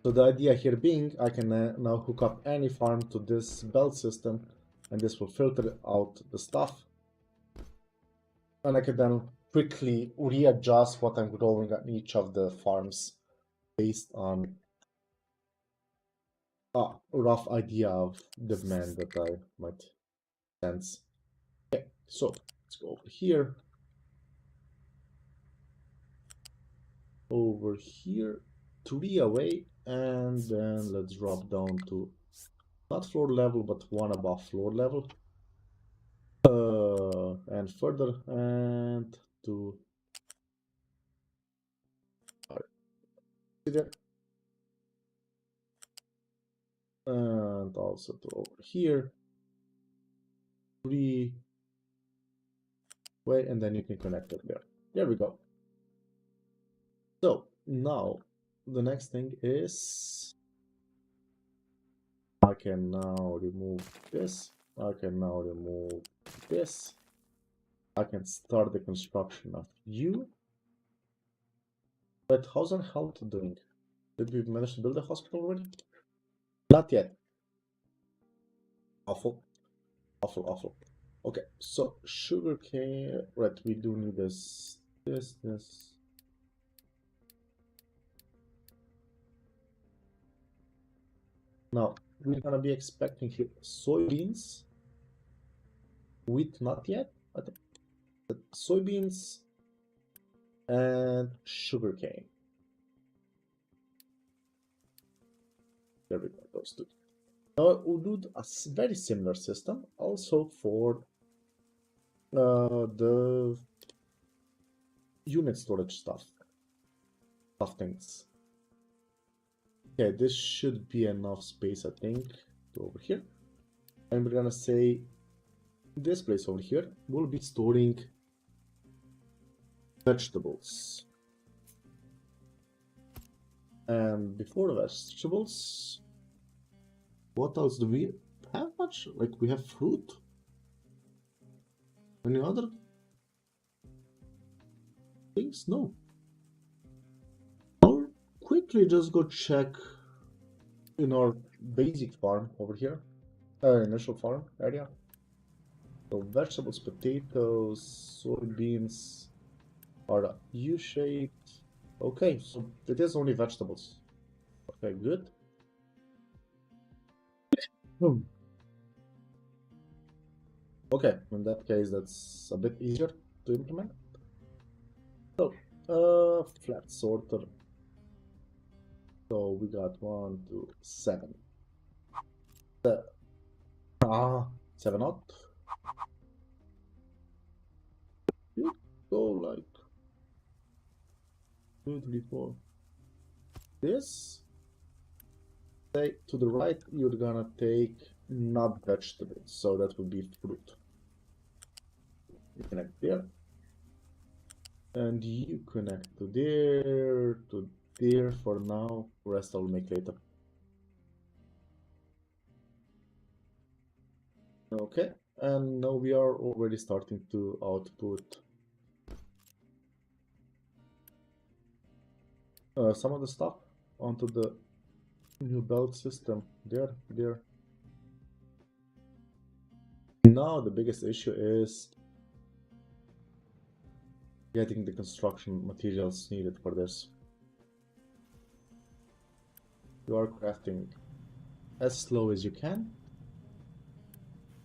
the idea here being, I can now hook up any farm to this belt system, and this will filter out the stuff. And I can then quickly readjust what I'm growing at each of the farms based on a rough idea of demand that I might sense. Okay, so let's go over here. Over here, 3 away, and then let's drop down to not floor level, but 1 above floor level. And further, and to there, and also to over here, 3 way, and then you can connect it there. There we go. So now the next thing is I can now remove this. I can now remove this. I can start the construction of you. But how's our health doing? Did we manage to build a hospital already? Not yet. Awful. Awful, awful. Okay, so sugarcane, right, we do need this. Now, we're gonna be expecting here soybeans. Wheat, not yet, I think. But soybeans and sugarcane. There we go, those two. Now, we'll do a very similar system also for the unit storage stuff things. Okay, this should be enough space, I think, to over here. And we're gonna say this place over here will be storing vegetables. And before the vegetables, what else do we have much? Like, we have fruit? Any other? Things? No. I'll quickly just go check in our basic farm over here. Initial farm area. So vegetables, potatoes, soybeans are U-shaped. Okay, so it is only vegetables. Okay, good. Hmm. Okay, in that case, that's a bit easier to implement. So, flat sorter. So we got 1, 2, 7. Ah, 7 out. You go like 2, 3, 4. This, say to the right, you're gonna take not vegetables, so that would be fruit. You connect there, and you connect to there for now. Rest I'll make later. Okay, and now we are already starting to output some of the stuff onto the new belt system. There. Now the biggest issue is getting the construction materials needed for this. You are crafting as slow as you can.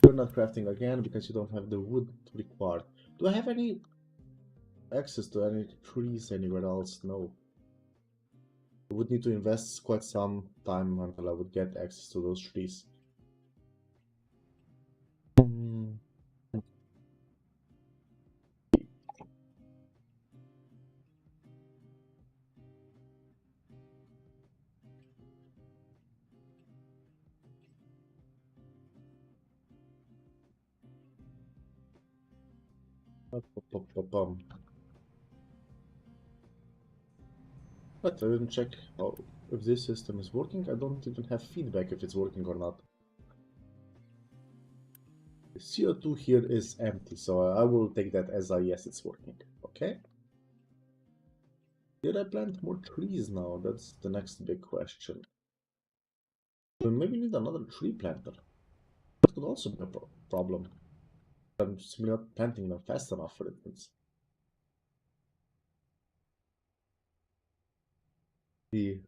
You're not crafting again because you don't have the wood required. Do I have any access to any trees anywhere else? No. I would need to invest quite some time until I would get access to those trees. Hmm. But I didn't check if this system is working. I don't even have feedback if it's working or not. The CO2 here is empty, so I will take that as a yes, it's working. Okay. Did I plant more trees now? That's the next big question. We maybe need another tree planter. That could also be a problem. I'm simply not planting them fast enough, for instance. The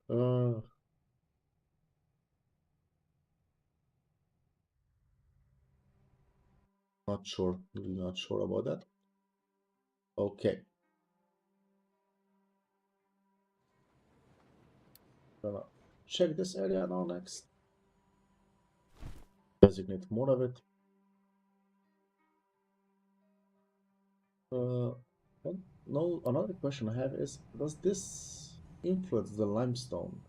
not sure. Really not sure about that. Okay. Gonna check this area now next. Designate more of it. And no, another question I have is, does this influence the limestone?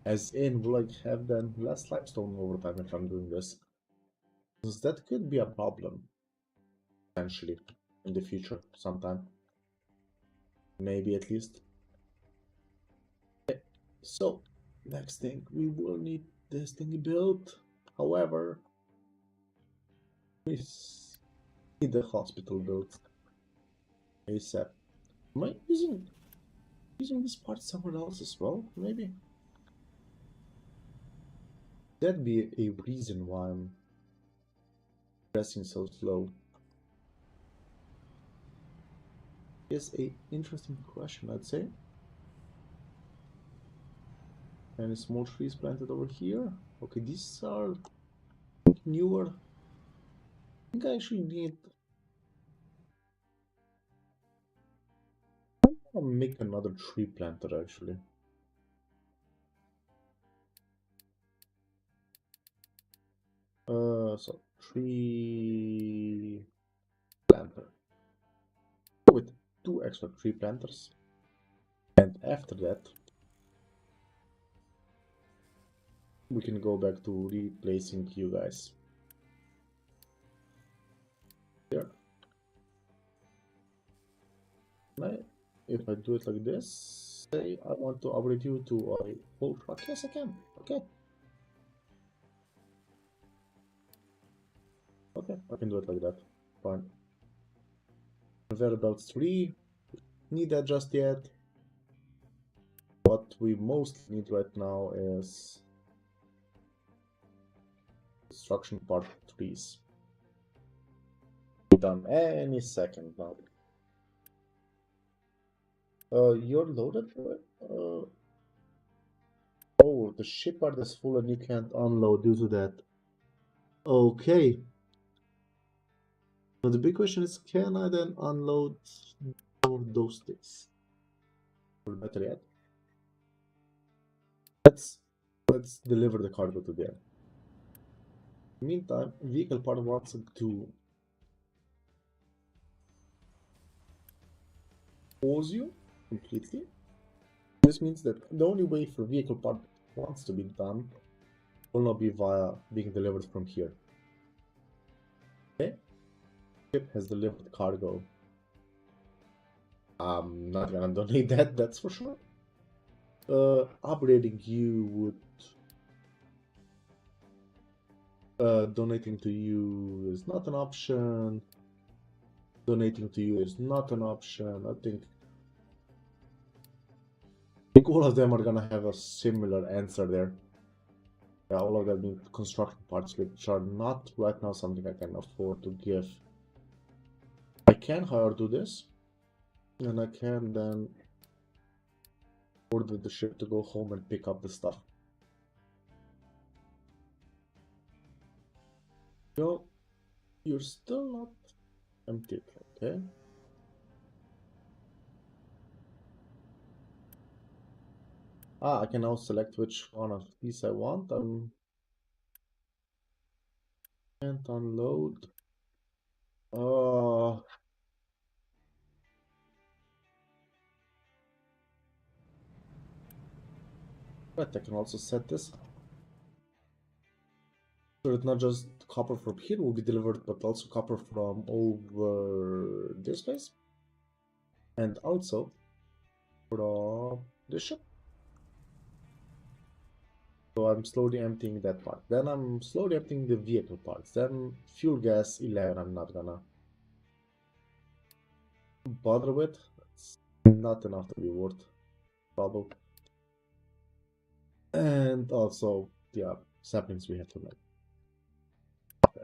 As in, will I have then less limestone over time if I'm doing this? Because that could be a problem, potentially, in the future, sometime. Maybe at least. Okay. So, next thing, we will need this thing built. However, we need the hospital built ASAP. Am I using this part somewhere else as well? Maybe that'd be a reason why I'm pressing so slow. Is a interesting question, I'd say. Any small trees planted over here? Okay, these are newer. I think I actually need. I'll make another tree planter actually. So tree planter with 2 extra tree planters, and after that we can go back to replacing you guys. Here, if I do it like this, say I want to upgrade you to a full truck. Yes, I can. Okay. Okay, I can do it like that. Fine. Conveyor belt 3. need that just yet. What we mostly need right now is construction part 3s. Done any second now. You're loaded? Oh, the shipyard is full and you can't unload due to that. Okay. Now the big question is, can I then unload those things? Or better yet, let's deliver the cargo to them. Meantime, vehicle part wants to pause you completely. This means that the only way for vehicle part wants to be done will not be via being delivered from here. Okay? Ship has delivered cargo. I'm not gonna donate that, that's for sure. Upgrading you would... donating to you is not an option. Donating to you is not an option. I think all of them are gonna have a similar answer there. Yeah, all of them need construction parts, which are not right now something I can afford to give. I can, however, do this, and I can then order the ship to go home and pick up the stuff. No, you're still not empty, okay? I can now select which one of these I want. Can't unload. But I can also set this so that not just copper from here will be delivered, but also copper from over this place, and also from this ship. So I'm slowly emptying that part. Then I'm slowly emptying the vehicle parts. Then fuel gas 11 I'm not gonna bother with. It's not enough to be worth trouble. And also, yeah, saplings we have to make.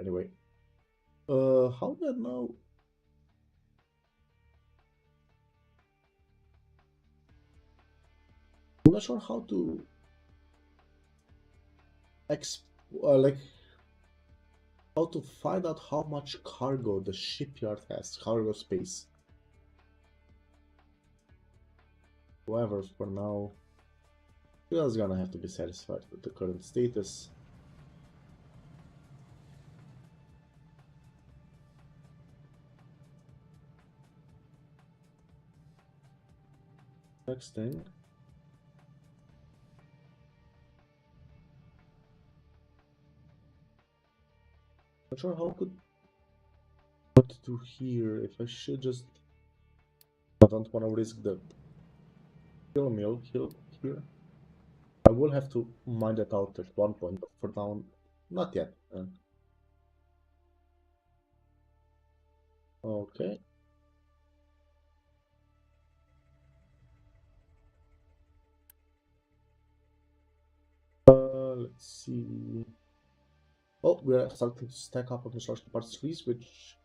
Anyway, how do I know? I'm not sure how to like how to find out how much cargo the shipyard has, cargo space. However, for now, we're just gonna have to be satisfied with the current status. Next thing. Not sure how could what to do here. If I should just, I don't want to risk the kill mill here. I will have to mine that out at one point, but for now, not yet. Okay. Let's see. Oh, we are starting to stack up on construction parts trees, which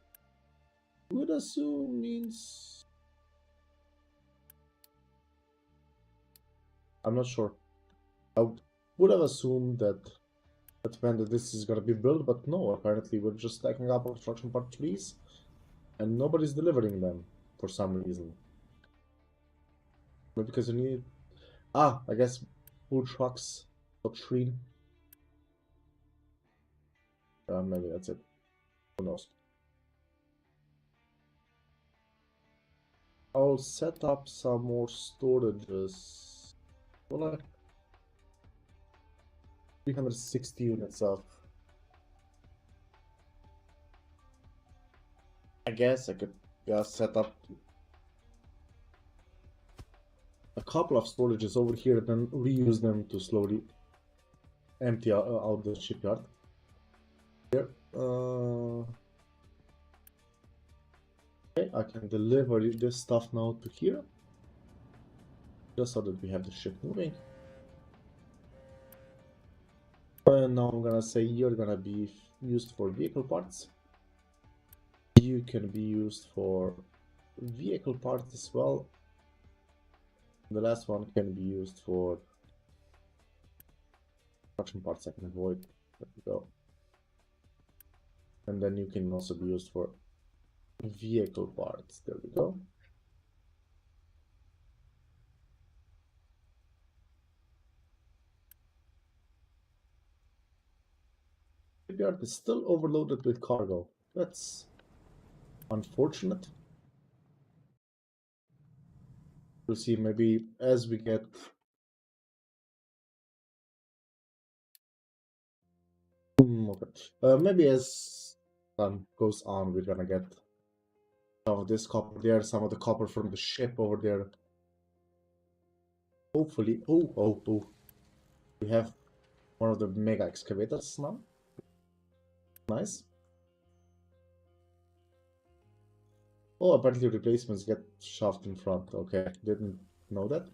would assume means... I'm not sure. I would have assumed that meant that this is gonna be built, but no, apparently we're just stacking up on construction part trees and nobody's delivering them for some reason. Maybe because you need... I guess food trucks doctrine. Maybe that's it. Who knows? I'll set up some more storages. Well, like 360 units of... I guess I could set up a couple of storages over here and then reuse them to slowly empty out the shipyard. Here. Okay, I can deliver this stuff now to here. just so that we have the ship moving. And now I'm gonna say you're gonna be used for vehicle parts. You can be used for vehicle parts as well. The last one can be used for construction parts I can avoid. There we go. And then you can also be used for vehicle parts. There we go. Shipyard is still overloaded with cargo. That's unfortunate. We'll see maybe as we get okay. Maybe as time goes on, we're gonna get some of this copper there, some of the copper from the ship over there. Hopefully, oh, we have one of the mega excavators now. Nice. Oh, apparently replacements get shoved in front. Okay, didn't know that.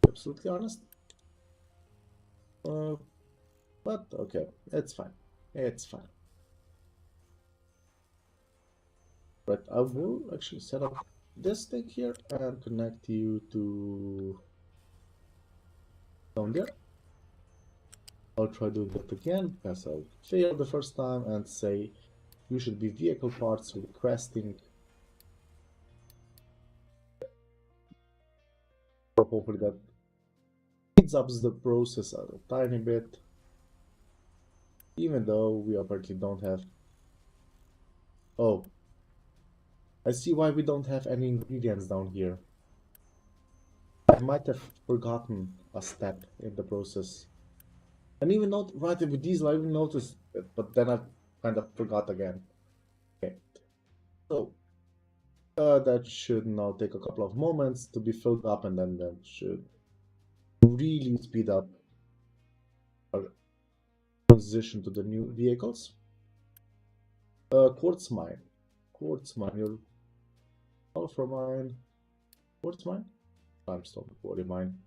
Absolutely honest. But okay, it's fine. It's fine. But I will actually set up this thing here and connect you to down there. I'll try doing that again because I failed the first time and say you should be vehicle parts requesting. So hopefully that speeds up the process a tiny bit, even though we apparently don't have. Oh, I see why we don't have any ingredients down here. I might have forgotten a step in the process. And even not right with diesel, I even noticed it, but then I kind of forgot again. Okay, so that should now take a couple of moments to be filled up, and then that should really speed up our transition to the new vehicles. Quartz mine, your alpha mine, quartz mine, limestone quarry mine.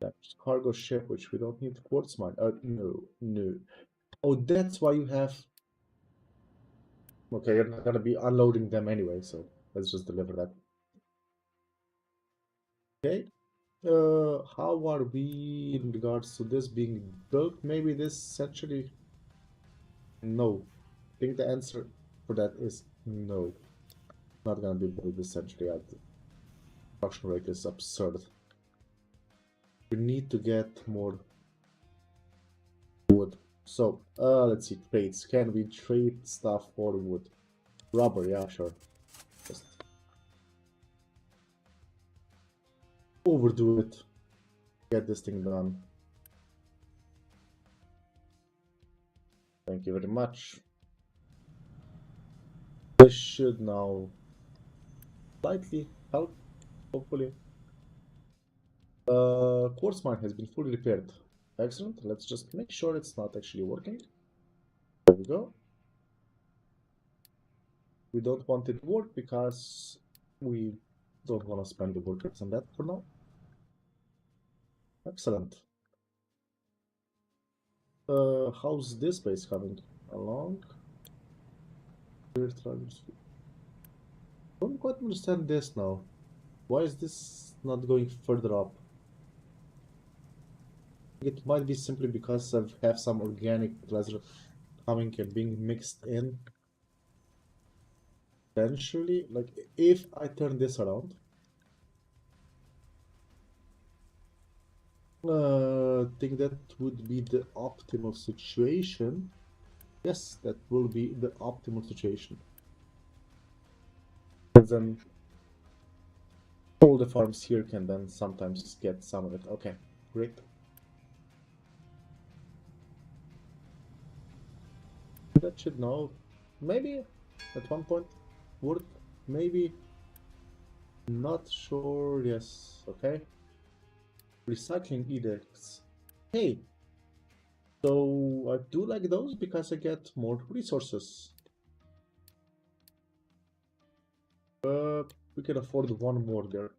That's cargo ship, which we don't need. Quartz mine. No. Oh, that's why you have. Okay, you're not gonna be unloading them anyway, so let's just deliver that. Okay. How are we in regards to this being built? Maybe this century? No. I think the answer for that is no. Not gonna be built this century. The production rate is absurd. We need to get more wood. So, let's see. Trades. Can we trade stuff for wood? Rubber, yeah, sure. Just overdo it. Get this thing done. Thank you very much. This should now slightly help, hopefully. Quartz mine has been fully repaired. Excellent. Let's just make sure it's not actually working. There we go. We don't want it to work because we don't want to spend the workers on that for now. Excellent. How's this base coming along? Don't quite understand this now. Why is this not going further up? It might be simply because I have some organic fertilizer coming and being mixed in. Eventually, like if I turn this around, think that would be the optimal situation. Yes, that will be the optimal situation. And then all the farms here can then sometimes get some of it. Okay, great. That should now maybe at one point work, maybe not sure. Yes, okay. Recycling edicts. Hey, so I do like those because I get more resources. we can afford one more there.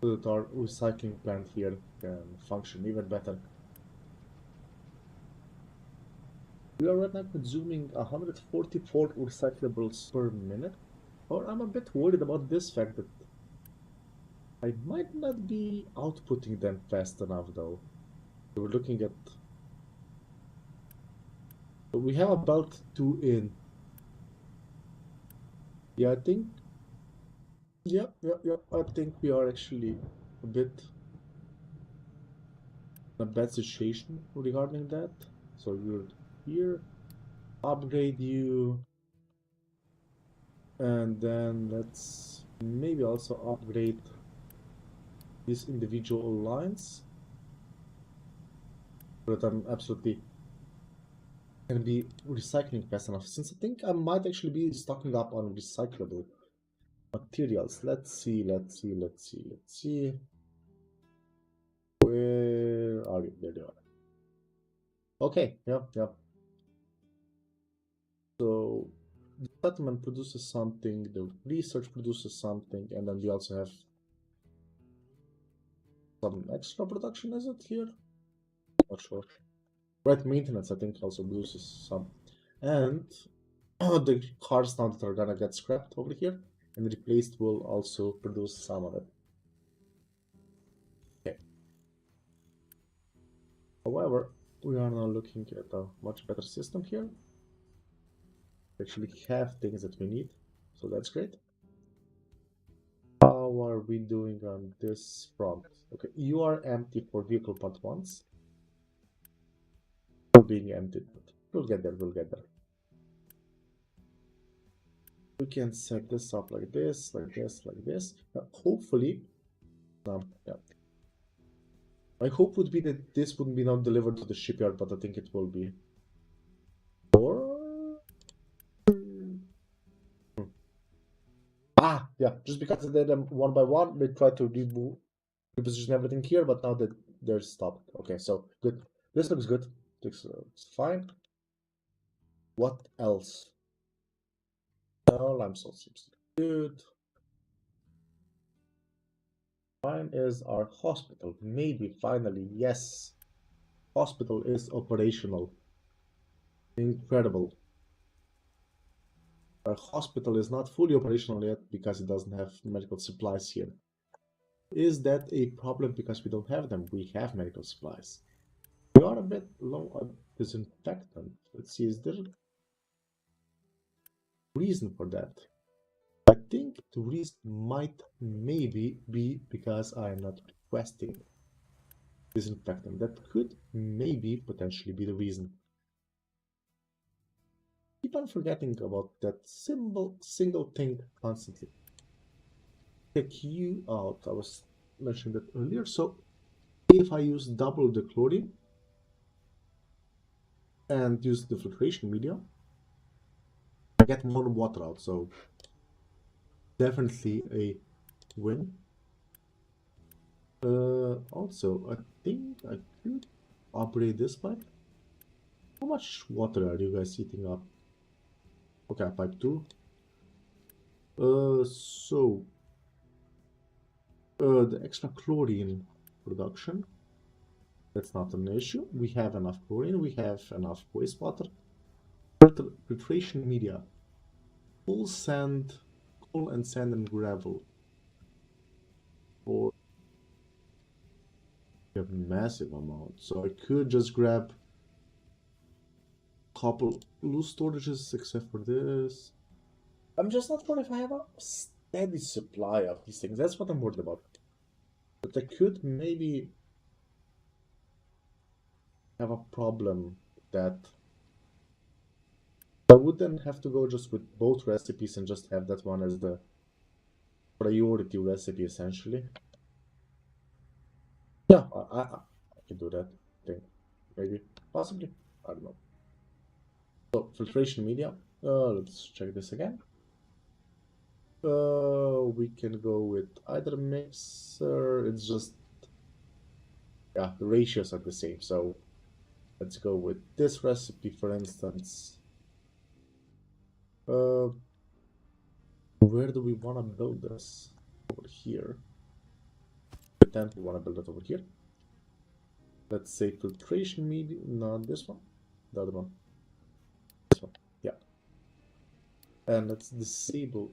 So that our recycling plant here can function even better. We are right now consuming 144 recyclables per minute. Or I'm a bit worried about this fact that I might not be outputting them fast enough though. We're looking at... We have about 2 in. Yeah, I think... Yep, I think we are actually a bit in a bad situation regarding that. So you're here, upgrade you, and then let's maybe also upgrade these individual lines. But I'm absolutely gonna be recycling fast enough, since I think I might actually be stocking up on recyclable materials. Let's see. Where are you? There they are. Okay, yep. So the settlement produces something, the research produces something, and then we also have some extra production, is it here? Not sure. Right, maintenance I think also produces some. And the cars now that are gonna get scrapped over here and replaced will also produce some of it. Okay. However, we are now looking at a much better system here. We actually have things that we need, so that's great. How are we doing on this front? Okay, you are empty for vehicle part ones. Still being emptied, but we'll get there. We can set this up like this. Hopefully, yeah. My hope would be that this wouldn't be now delivered to the shipyard, but I think it will be. Or... yeah, just because they did them one by one, they tried to reposition everything here, but now that they're stopped. Okay, so good. This looks good. Looks it's fine. What else? Limestone seems good. Fine is our hospital. Maybe finally, yes. Hospital is operational. Incredible. Our hospital is not fully operational yet because it doesn't have medical supplies here. Is that a problem because we don't have them? We have medical supplies. We are a bit low on disinfectant. Let's see, is there a reason for that? I think the reason might maybe be because I am not requesting disinfectant. That could maybe potentially be the reason. Keep on forgetting about that single thing constantly. Check you out. I was mentioning that earlier. So if I use double the chlorine and use the filtration media, I get more water out. So definitely a win. Also, I think I could upgrade this pipe. How much water are you guys eating up? Okay, pipe 2. The extra chlorine production, that's not an issue. We have enough chlorine, we have enough wastewater. Filtration media, coal and sand and gravel. Or we have massive amounts, so I could just grab a couple loose storages except for this. I'm just not sure if I have a steady supply of these things. That's what I'm worried about. But I could maybe have a problem that I wouldn't have to go just with both recipes and just have that one as the priority recipe essentially. Yeah, I can do that. I think maybe, possibly, I don't know. So filtration media. Let's check this again. We can go with either mixer. It's just, yeah, the ratios are the same. So let's go with this recipe, for instance. Where do we want to build this? Over here. Pretend we want to build it over here. Let's say filtration media, not this one, the other one. This one, yeah. And let's disable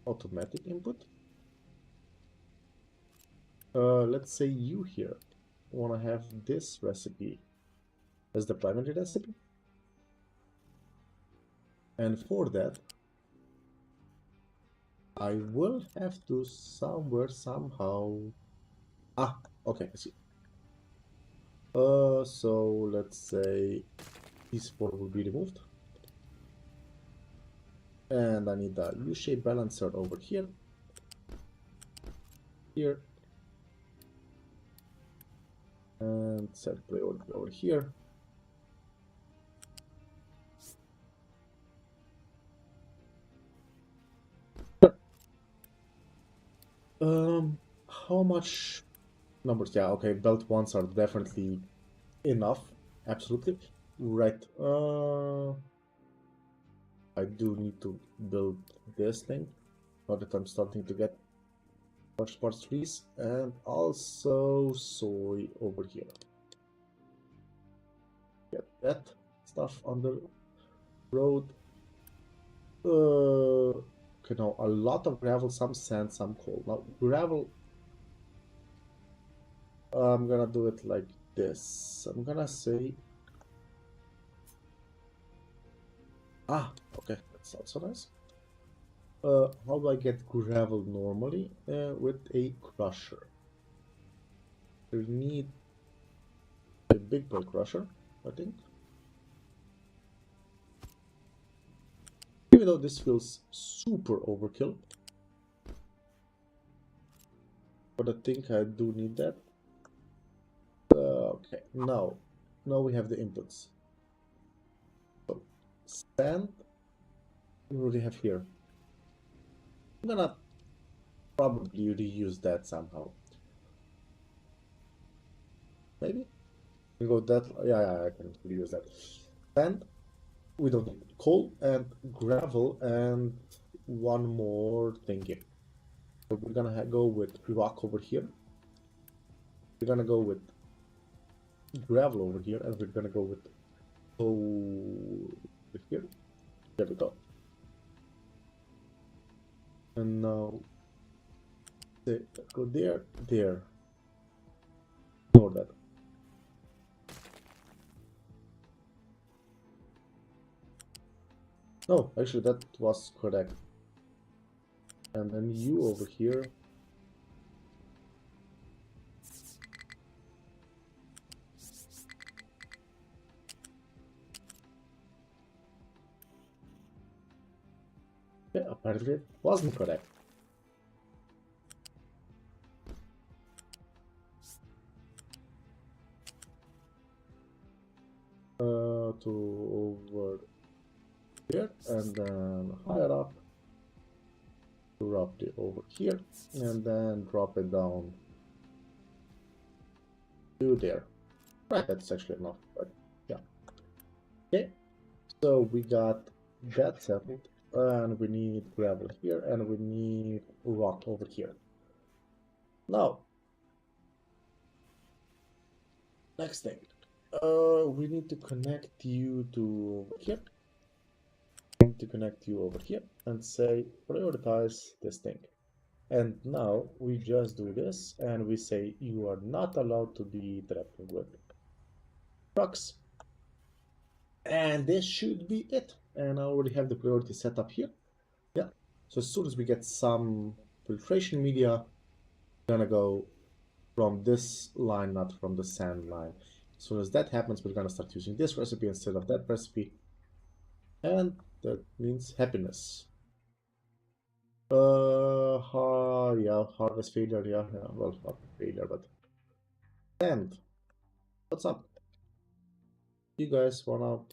automatic input. Let's say you here want to have this recipe as the primary recipe. And for that, I will have to somehow. Okay, I see. So let's say these four will be removed. And I need a U-shape balancer over here. Here. And set priority over here. How much numbers? Yeah, okay, belt ones are definitely enough. Absolutely. Right. I do need to build this thing. Now that I'm starting to get much more trees, and also soy over here. Get that stuff on the road. Okay, now a lot of gravel, some sand, some coal. Now gravel, I'm gonna do it like this. I'm gonna say, okay, that's also nice. How do I get gravel normally? With a crusher. You need a big boy crusher, I think. Even though this feels super overkill. But I think I do need that. Okay, now we have the inputs. So, sand, what do we have here? I'm gonna probably reuse that somehow. Maybe? We go that, yeah, I can reuse that. Sand, we don't need coal and gravel and one more thingy. So we're gonna go with rock over here. We're gonna go with gravel over here, and we're gonna go with coal over here. There we go. And now go there, there. Ignore that. No, actually that was correct. And then you over here. Yeah, apparently it wasn't correct. To over here, and then higher up, drop it over here, and then drop it down to there. Right, that's actually enough, but yeah. Okay, so we got that settled, and we need gravel here, and we need rock over here. Now, next thing, we need to connect you to here. To connect you over here and say prioritize this thing. And now we just do this and we say you are not allowed to be interacting with trucks. And this should be it. And I already have the priority set up here. Yeah. So as soon as we get some filtration media, we're gonna go from this line, not from the sand line. As soon as that happens, we're gonna start using this recipe instead of that recipe. And that means happiness. Yeah, harvest failure, yeah, well, not failure, but. And, what's up? You guys wanna.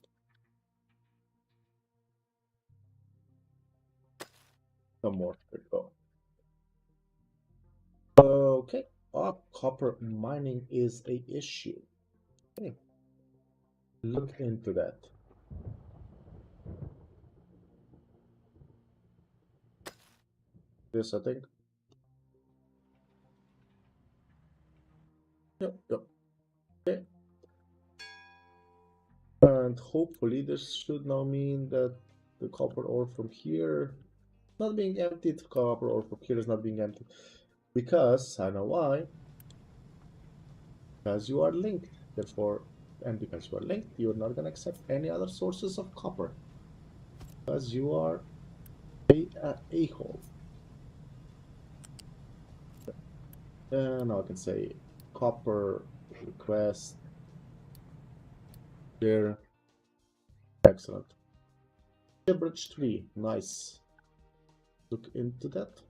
No more, there we go. Okay, copper mining is a issue. Okay, look into that. this, I think. Yep, yep. Okay. And hopefully this should now mean that the copper ore from here not being emptied, copper ore from here is not being emptied. Because, I know why. Because you are linked, therefore, and because you are linked, you're not going to accept any other sources of copper. Because you are a-hole. Now I can say copper request here. Excellent. Bridge 3, nice. Look into that.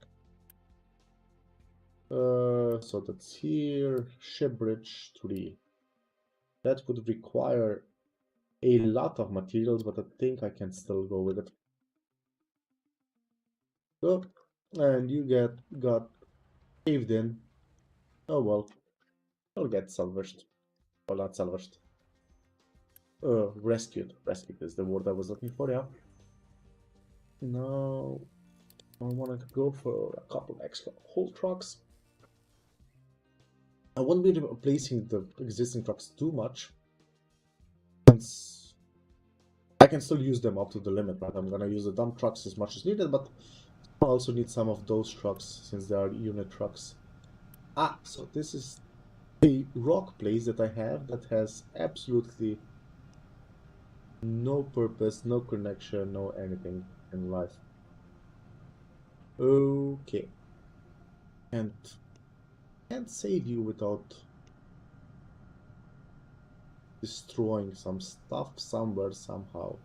So that's here, Shipbridge 3. That would require a lot of materials, but I think I can still go with it. So, and you got caved in. Oh well, I'll get salvaged. Well, not salvaged. Rescued. Rescued is the word I was looking for, yeah. Now, I want to go for a couple extra whole trucks. I won't be replacing the existing trucks too much, since I can still use them up to the limit, right? I'm gonna use the dump trucks as much as needed, but I also need some of those trucks since they are unit trucks. Ah, so this is a rock place that I have that has absolutely no purpose, no connection, no anything in life. Okay. And can't save you without destroying some stuff somewhere somehow.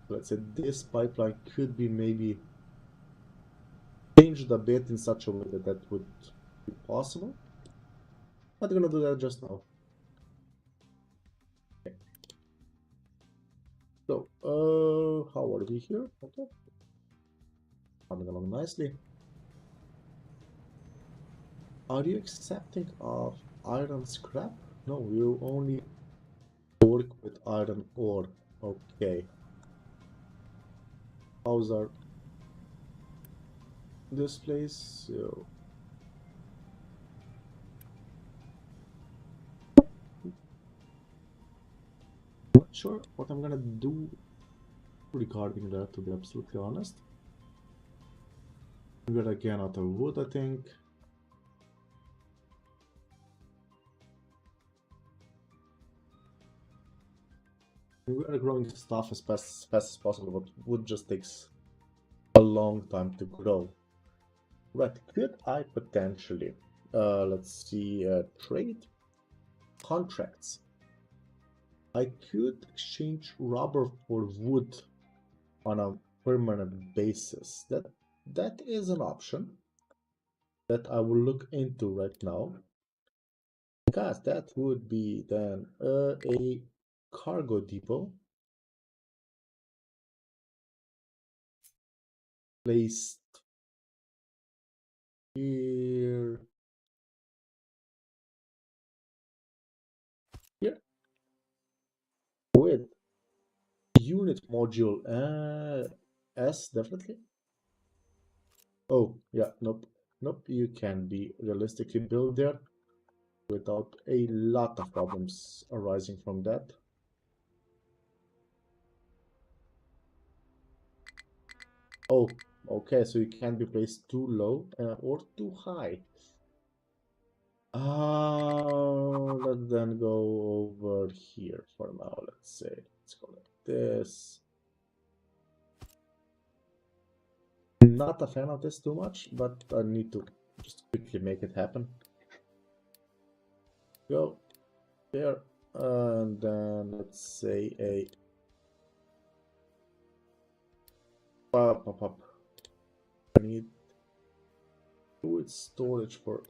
Let's say this pipeline could be maybe changed a bit in such a way that that would be possible. Not gonna do that just now. Okay. So, how are we here? Okay. Coming along nicely. Are you accepting of iron scrap? No, you only work with iron ore. Okay. How's our this place? So, not sure what I'm gonna do regarding that, to be absolutely honest. We're again out of wood, I think. We are growing stuff as fast as possible, but wood just takes a long time to grow. Right, could I potentially, let's see, trade contracts. I could exchange rubber for wood on a permanent basis. That is an option that I will look into right now. Because that would be then a cargo depot placed here, here, with unit module S, definitely. Oh, yeah, nope, nope, you can be realistically built there without a lot of problems arising from that. Oh, okay, so you can't be placed too low or too high. Let's then go over here for now. Let's say, let's go like this. Not a fan of this too much, but I need to just quickly make it happen. Go there, and then let's say a pop. I need fluid storage for.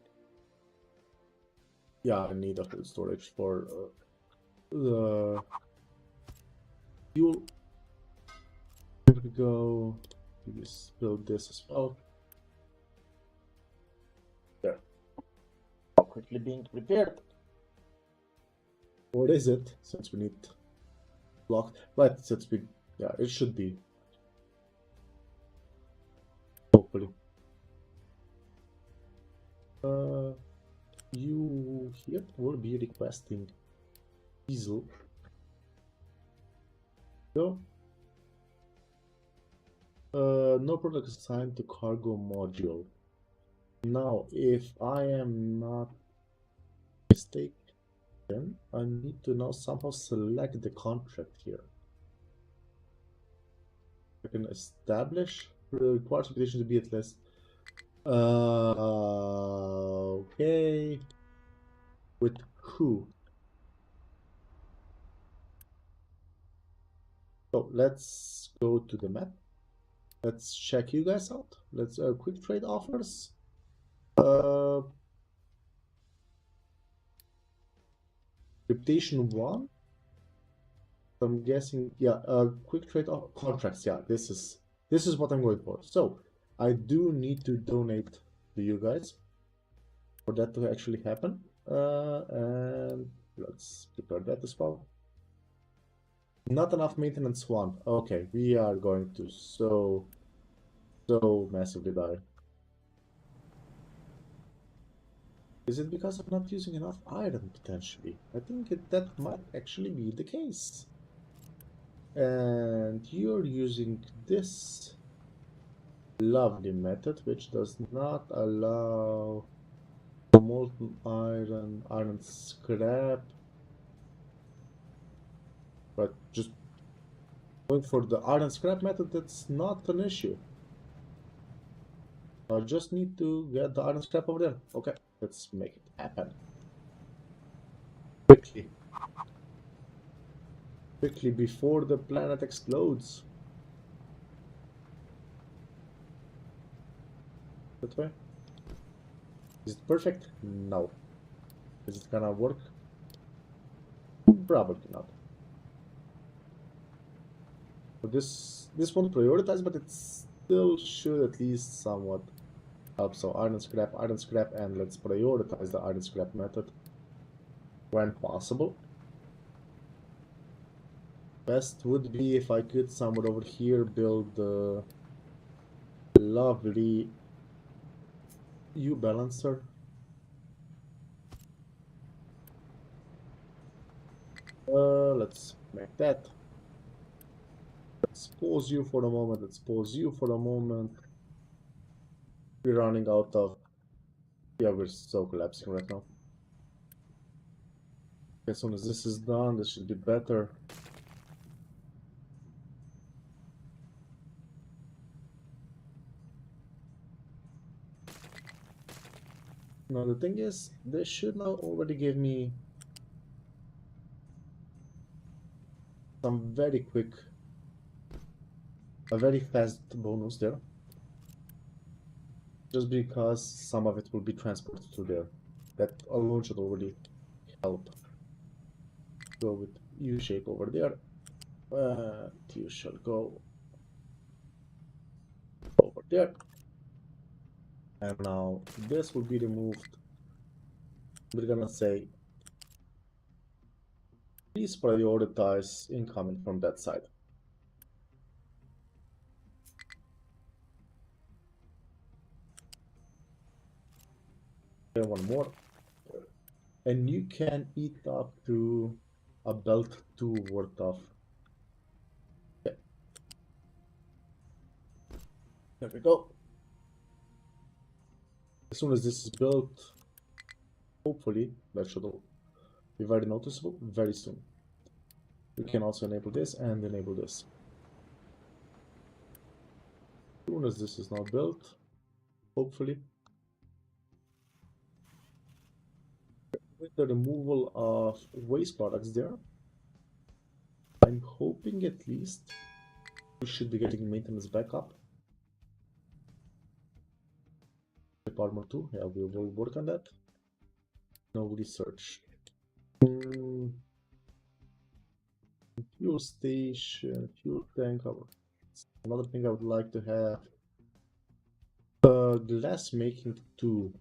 Yeah, I need a fluid storage for the fuel. Here we go. Just build this as well. There. Quickly being prepared. What is it? Since we need block. Right, since we. Yeah, it should be. Hopefully. You here will be requesting diesel. So, no product assigned to cargo module. Now, if I am not mistaken, I need to now somehow select the contract here. I can establish requires application to be at least. Okay. With who? So let's go to the map. Let's check you guys out. Let's quick trade offers. Reputation 1. I'm guessing, yeah, quick trade contracts. Yeah, this is what I'm going for. So I do need to donate to you guys for that to actually happen. And let's prepare that as well. Not enough maintenance 1. Okay, we are going to so massively die. Is it because I'm not using enough iron potentially? I think that might actually be the case. And you're using this lovely method which does not allow molten iron scrap, but just going for the iron scrap method, that's not an issue. I just need to get the iron scrap over there. Okay, let's make it happen. Quickly. Quickly before the planet explodes. That way. Is it perfect? No. Is it gonna work? Probably not. So this won't prioritize, but it still should at least somewhat help. So iron scrap, and let's prioritize the iron scrap method when possible. Best would be if I could somewhere over here build the lovely U-balancer. Let's make that. Let's pause you for a moment. Let's pause you for a moment. We're running out of... Yeah, we're so collapsing right now. As soon as this is done, this should be better. Now the thing is, this should now already give me some very quick, a very fast bonus there. Just because some of it will be transported to there. That alone should already help. Go with U-shape over there. You shall go over there. And now this will be removed. We're gonna say, please prioritize incoming from that side. Then one more. And you can eat up to a belt 2 worth of. Okay. There we go. As soon as this is built, hopefully that should be very noticeable very soon. We can also enable this and enable this. As soon as this is now built, hopefully, with the removal of waste products there, I'm hoping at least we should be getting maintenance back up. Armor 2, yeah, we will work on that. No research. Fuel station, fuel tank. Another thing I would like to have. Glass making 2.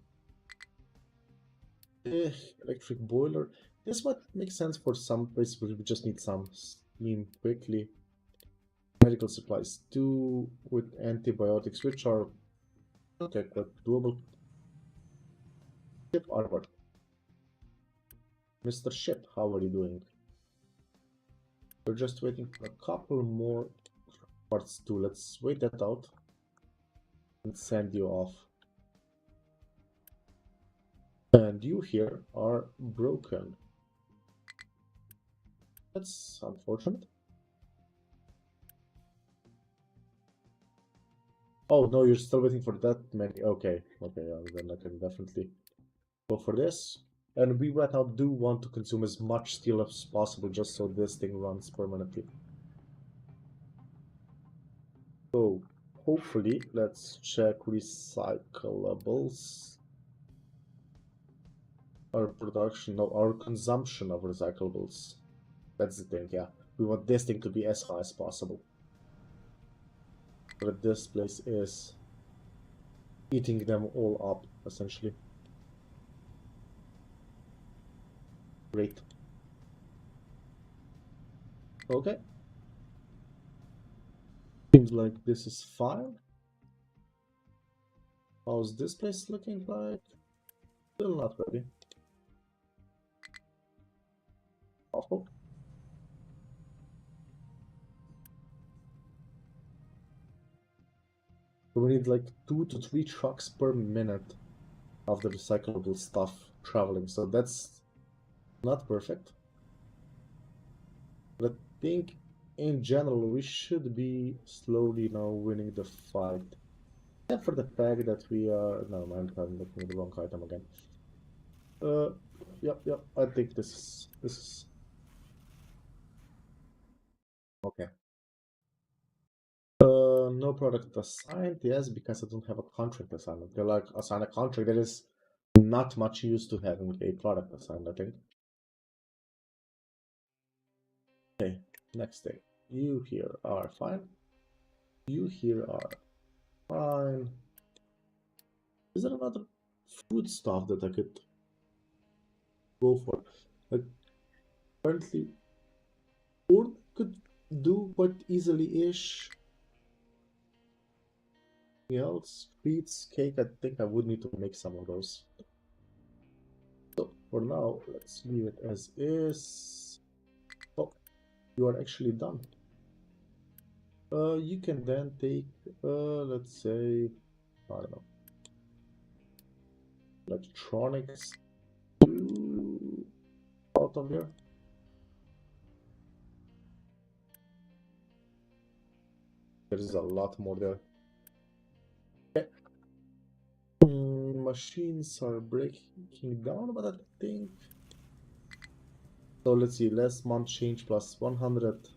Electric boiler. This might make sense for some places where we just need some steam quickly. Medical supplies 2 with antibiotics, which are okay, quite doable. Ship armor. Mr. Ship, how are you doing? We're just waiting for a couple more parts too. Let's wait that out and send you off. And you here are broken. That's unfortunate. Oh no, you're still waiting for that many. Okay, then I can definitely go for this. And we right now do want to consume as much steel as possible just so this thing runs permanently. So hopefully, let's check recyclables. Our production, no, our consumption of recyclables. That's the thing, yeah. We want this thing to be as high as possible. But this place is eating them all up, essentially. Great. Okay. Seems like this is fine. How's this place looking like? Still not ready. Awful. We need like 2 to 3 trucks per minute of the recyclable stuff traveling, so that's not perfect. But I think in general we should be slowly now winning the fight. Except for the fact that we are... Never mind, I'm looking at the wrong item again. Yep, I think this is... Okay. No product assigned, yes, because I don't have a contract assignment. They're like, assign a contract, there is not much use to having a product assigned, I think. Okay, next thing. You here are fine. You here are fine. Is there another food stuff that I could go for? Like, apparently, corn could do quite easily-ish. Anything else? Treats, cake, I think I would need to make some of those. So, for now, let's leave it as is. Oh, you are actually done. You can then take, let's say, I don't know, electronics out of here. There's a lot more there. Okay. Machines are breaking down, but I think... So let's see, last month change plus 100.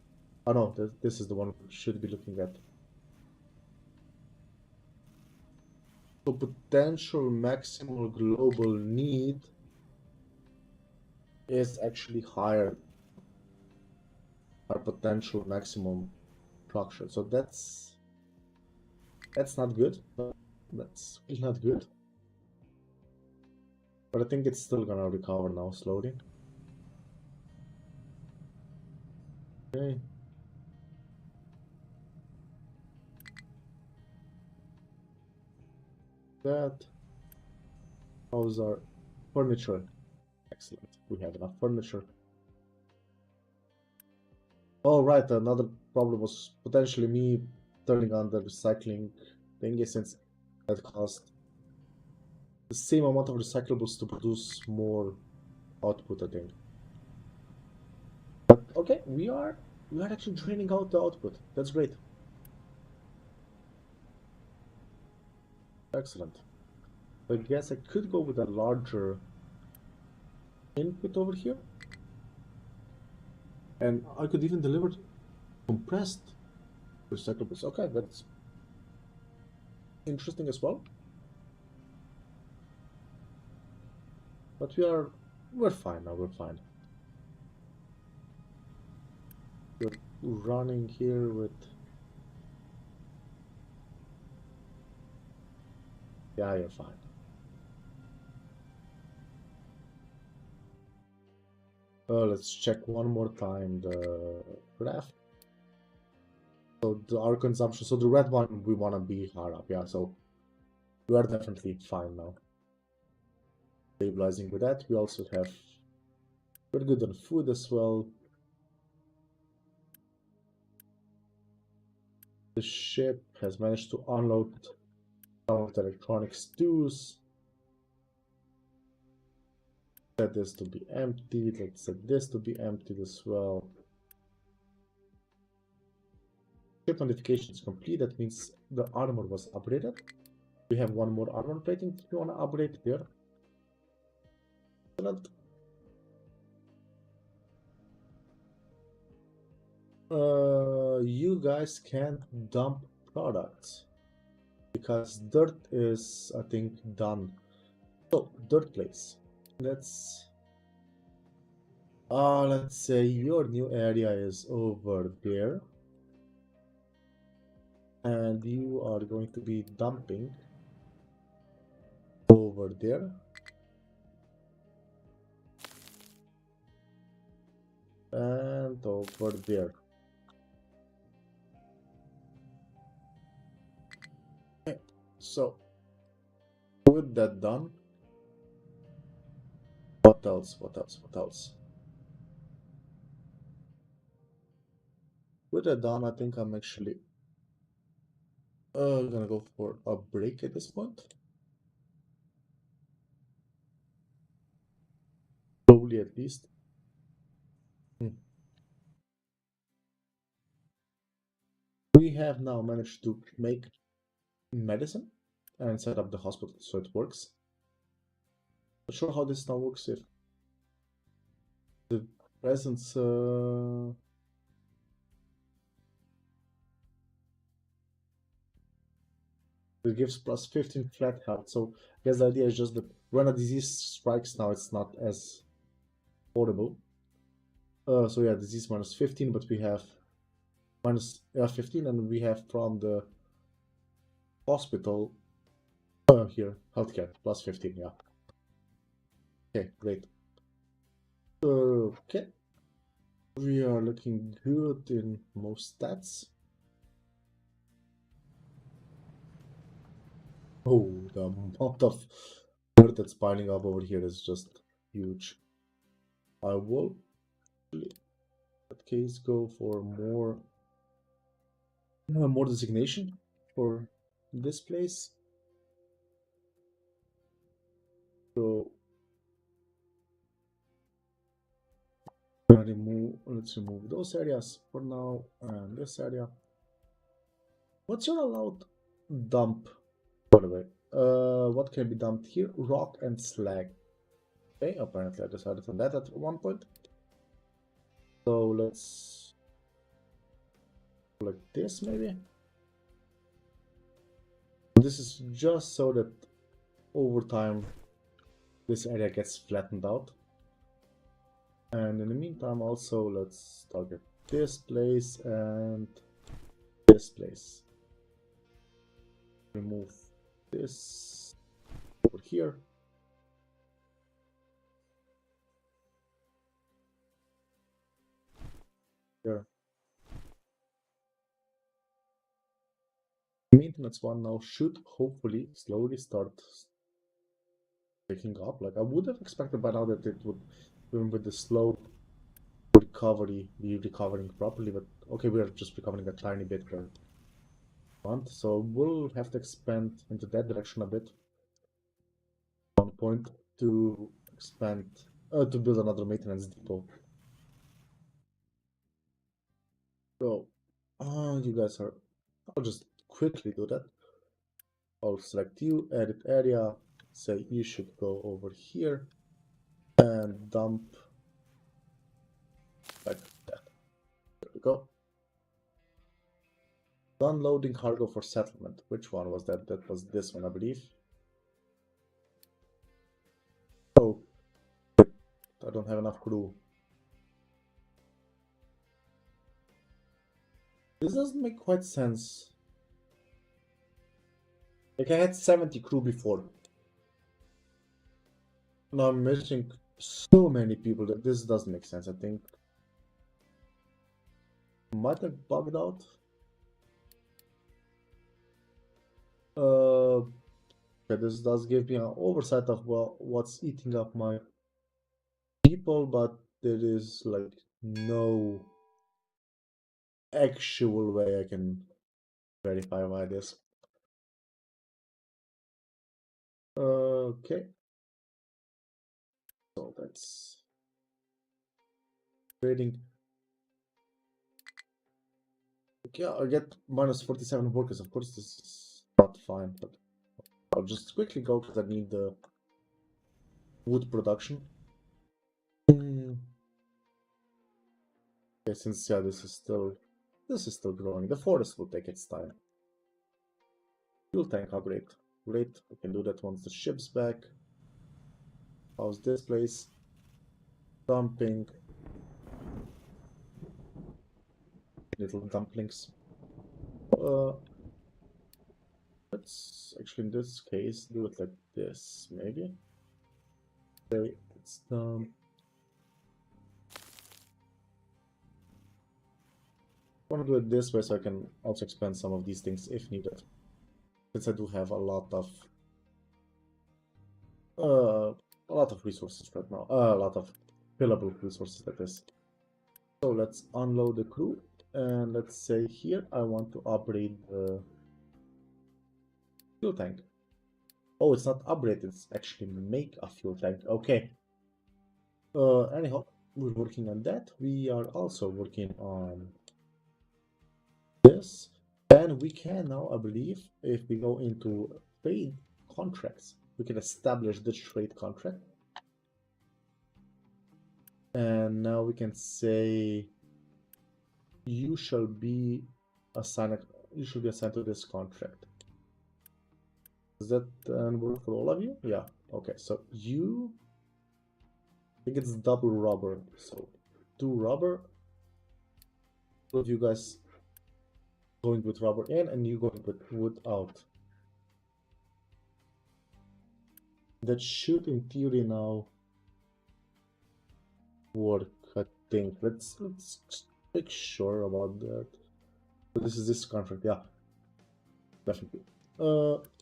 Oh no, this is the one we should be looking at. So potential maximal global need is actually higher our potential maximum production. So that's not good. That's not good. But I think it's still gonna recover now slowly. Okay. That. How's our furniture? Excellent. We have enough furniture. Oh, right. Another problem was potentially me turning on the recycling thingy, since that cost the same amount of recyclables to produce more output, I think. But okay, we are actually draining out the output. That's great. Excellent. I guess I could go with a larger input over here. And I could even deliver compressed recyclables. Okay, that's interesting as well. But we're fine now, we're fine. We're running here with... Yeah, you're fine. Let's check one more time the graph. So our consumption, so the red one, we want to be higher up, yeah, so we are definitely fine now. Stabilizing with that, we also have We're good on food as well. The ship has managed to unload some of the electronics too. Set this to be empty. Let's set this to be emptied as well. Ship modification is complete. That means the armor was upgraded. We have one more armor plating if you want to upgrade there. Excellent. You guys can't dump products because dirt is, I think, done. So, dirt place. Let's say your new area is over there, and you are going to be dumping over there. And over there. Okay. So, with that done, what else? What else? What else? With that done, I think I'm actually gonna go for a break at this point. Slowly, at least. We have now managed to make medicine and set up the hospital so it works. Not sure how this now works if the presence it gives plus 15 flat health. So I guess the idea is just that when a disease strikes now, it's not as horrible. So yeah, disease minus 15, but we have minus 15, and we have from the hospital here healthcare plus 15. Yeah. Okay, great. Okay, we are looking good in most stats. Oh, the amount of dirt that's piling up over here is just huge. I will, in that case, go for more designation for this place. So let's remove those areas for now, and this area. What's your allowed dump, by the way? What can be dumped here? Rock and slag. Okay, apparently I decided on that at one point. So let's like this maybe. This is just so that over time this area gets flattened out. And in the meantime, also let's target this place and this place. Remove this over here. Here. Maintenance one now should hopefully slowly start picking up. Like I would have expected by now that it would, even with the slow recovery, be recovering properly, but okay, we are just recovering a tiny bit per month, so we'll have to expand into that direction a bit. One point to expand, to build another maintenance depot. So, you guys are, I'll just quickly do that. I'll select you, edit area, say you should go over here and dump like that. There we go. Unloading cargo for settlement. Which one was that? That was this one, I believe. Oh, I don't have enough crew. This doesn't make quite sense. Like I had 70 crew before. Now I'm missing so many people that this doesn't make sense. I think might have bugged out. Okay, this does give me an oversight of well what's eating up my people, but there is like no actual way I can verify why this. Okay. So that's trading. Okay, I get minus 47 workers. Of course, this is not fine, but I'll just quickly go because I need the wood production. Okay, since yeah, this is still growing. The forest will take its time. Fuel tank upgrade. Great, we can do that once the ship's back. How's this place? Dumping. Little dumplings. Let's actually in this case do it like this, maybe. Okay, it's done. I want to do it this way so I can also expand some of these things if needed. Since I do have a lot of resources right now. A lot of fillable resources like this. So let's unload the crew, and let's say here I want to upgrade the fuel tank. Oh, it's not upgrade, it's actually make a fuel tank. Okay. Anyhow, we're working on that. We are also working on this, and we can now, I believe, if we go into trade contracts, we can establish this trade contract. And now we can say you shall be assigned to this contract. Does that work for all of you? Yeah. Okay, so you, I think it's double rubber, so 2 rubber. Two of you guys going with rubber in, and you going with wood out. That should, in theory, now work. I think. Let's make sure about that. But this is this contract, yeah, definitely.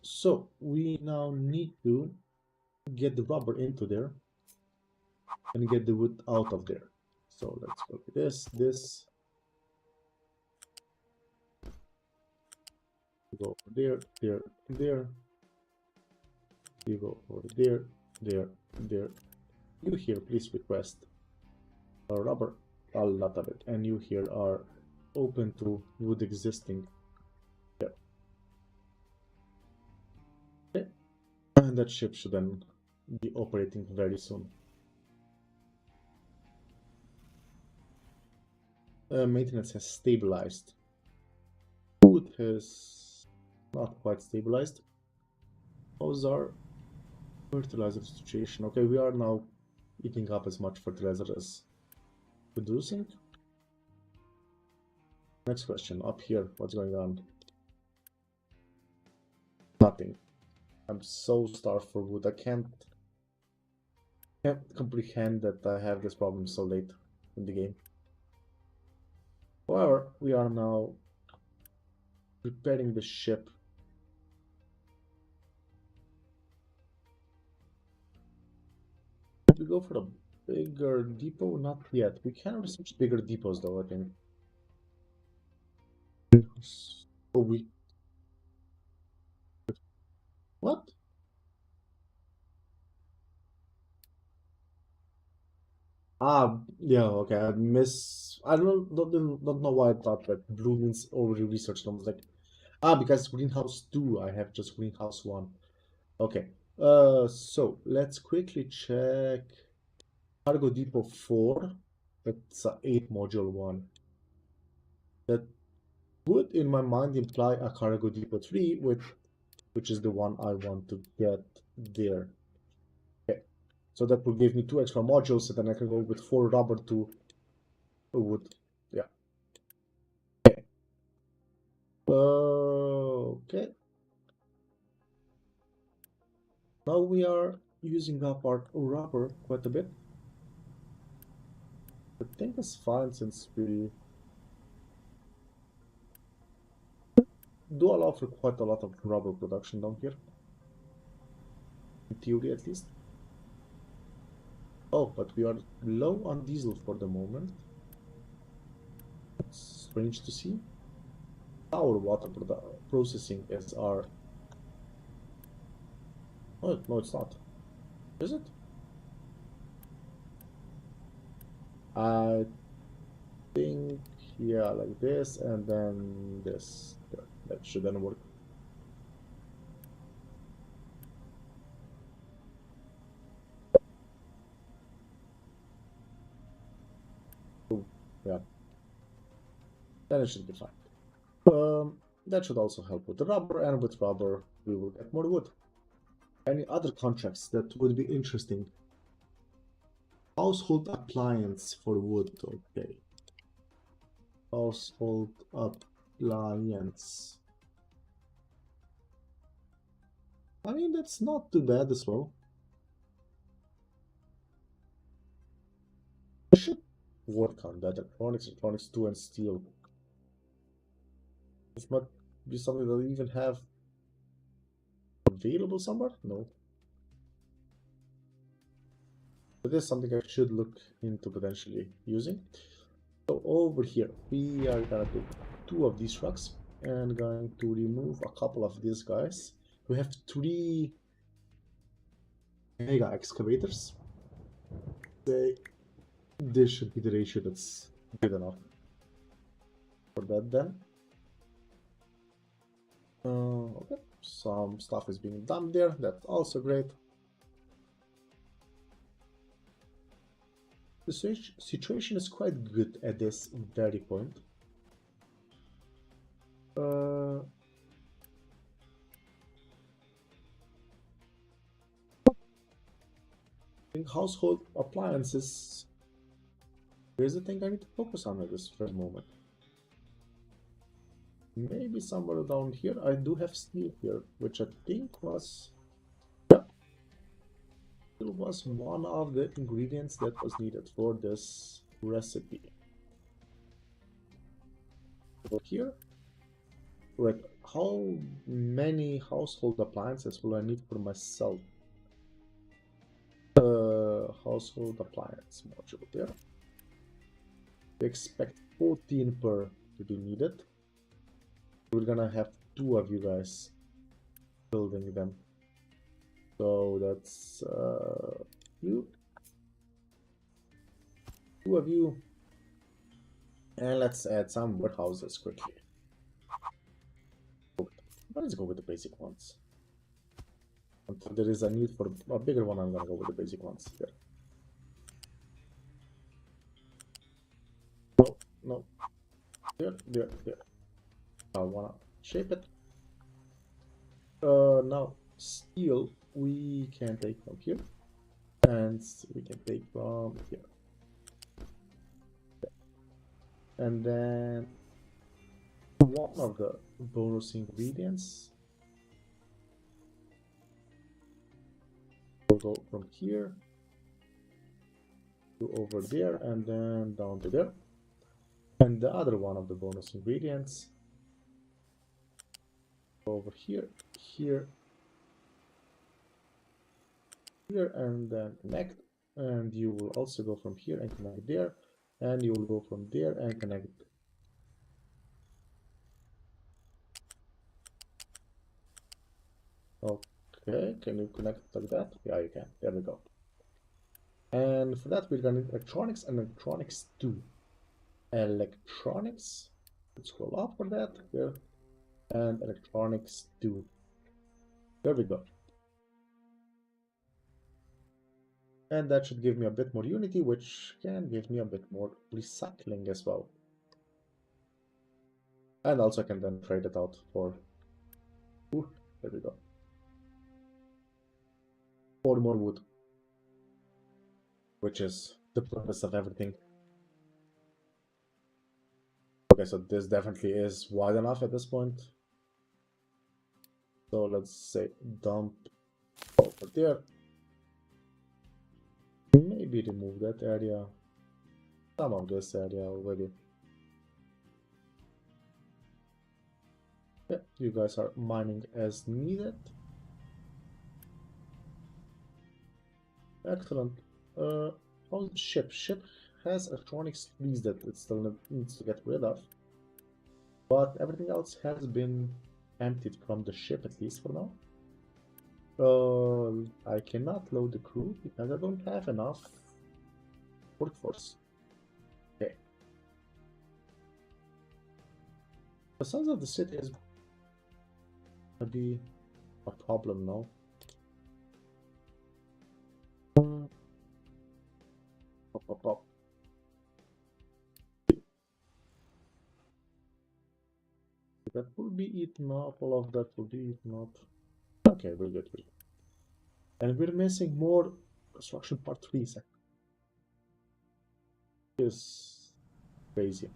So we now need to get the rubber into there and get the wood out of there. So let's go with this. You go over there, there. You go over there. You here, please request a rubber, a lot of it, and you here are open to wood existing there. Okay. And that ship should then be operating very soon. Maintenance has stabilized. Food has not quite stabilized. Those are fertilizer situation. Okay, we are now eating up as much fertilizer as producing. Next question, up here, what's going on? Nothing. I'm so starved for wood. I can't comprehend that I have this problem so late in the game. However, we are now preparing the ship. We go for a bigger depot? Not yet. We can research bigger depots though, I think. Oh, what? Yeah, okay. I don't know why I thought that blue means already researched. I was like, because greenhouse 2, I have just greenhouse 1. Okay. So let's quickly check cargo depot 4. That's a 8 module one. That would, in my mind, imply a cargo depot 3, which is the one I want to get there. Okay. So that will give me 2 extra modules, and then I can go with 4 rubber to wood. Yeah. Okay. Now we are using up our rubber quite a bit. I think it's fine since we do allow for quite a lot of rubber production down here. In theory, at least. Oh, but we are low on diesel for the moment. It's strange to see. Our water processing is our... Oh, no, it's not. Is it? I think, yeah, like this, and then this. There, that should then work. Oh, yeah, then it should be fine. That should also help with the rubber, and with rubber, we will get more wood. Any other contracts that would be interesting? Household appliance for wood, okay. Household appliance. I mean, that's not too bad as well. I should work on that. Electronics 2 and steel. This might be something that we even have available somewhere? No. But this is something I should look into potentially using. So over here, we are gonna take 2 of these trucks and going to remove a couple of these guys. We have 3 mega excavators. This should be the ratio that's good enough for that then. Okay, some stuff is being done there. That's also great. The situation is quite good at this very point. In household appliances, here's the thing I need to focus on at this very moment. Maybe somewhere down here, I do have steel here, which I think was... Yeah, it was one of the ingredients that was needed for this recipe. Over here. Right, how many household appliances will I need for myself? Household appliance module there. We expect 14 per to be needed. We're gonna have 2 of you guys building them. So that's you, 2 of you, and let's add some warehouses quickly. Let's go with the basic ones. Until there is a need for a bigger one, I'm gonna go with the basic ones here. No, no. There. I wanna shape it. Now steel we can take from here, and we can take from here, and then one of the bonus ingredients will go from here to over there, and then down to there, and the other one of the bonus ingredients over here, here, and then connect, and you will also go from here and connect there, and you will go from there and connect. Okay, can you connect like that? Yeah, you can. There we go. And for that, we're gonna need electronics and electronics 2. Electronics, let's scroll up for that here, and electronics 2. There we go. And that should give me a bit more unity, which can give me a bit more recycling as well. And also I can then trade it out for... Ooh, there we go. 4 more wood, which is the purpose of everything. Okay, so this definitely is wide enough at this point. So let's say dump over there. Maybe remove that area. Some of this area already. Yeah, you guys are mining as needed. Excellent. How's the ship? Ship has electronics trees that it still needs to get rid of, but everything else has been emptied from the ship, at least for now. I cannot load the crew because I don't have enough workforce. Okay. The size of the city is gonna be a problem now. Pop, pop, pop. That will be eaten up, all of that will be eaten up. Okay, we're good. And we're missing more construction part 3. Is crazy.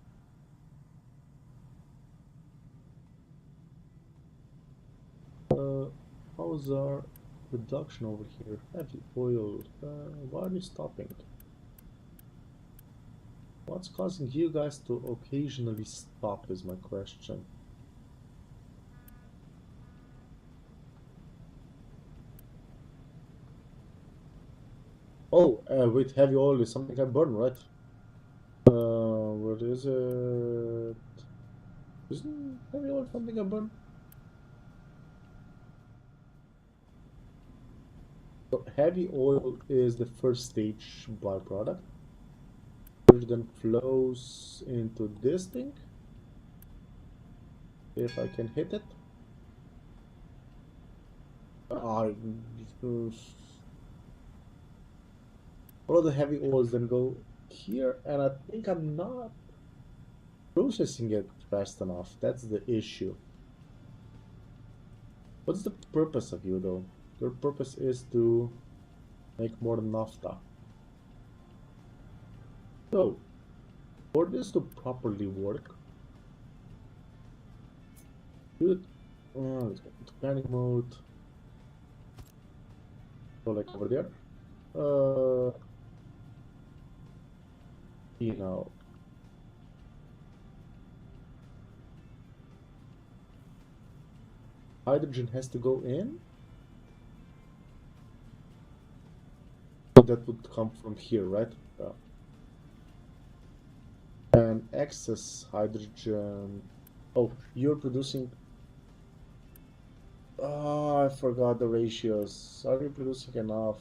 How's our production over here? Heavy oil. Why are you stopping? What's causing you guys to occasionally stop is my question. Oh, with heavy oil is something I burn, right? What is it? Isn't heavy oil something I burn? So heavy oil is the first stage byproduct, which then flows into this thing. If I can hit it. All of the heavy oils then go here, and I think I'm not processing it fast enough. That's the issue. What's the purpose of you, though? Your purpose is to make more naphtha. So, for this to properly work, let's go into panic mode. So, like over there. You know. Hydrogen has to go in. So that would come from here, right? And excess hydrogen. Oh, you're producing. Oh, I forgot the ratios. Are you producing enough?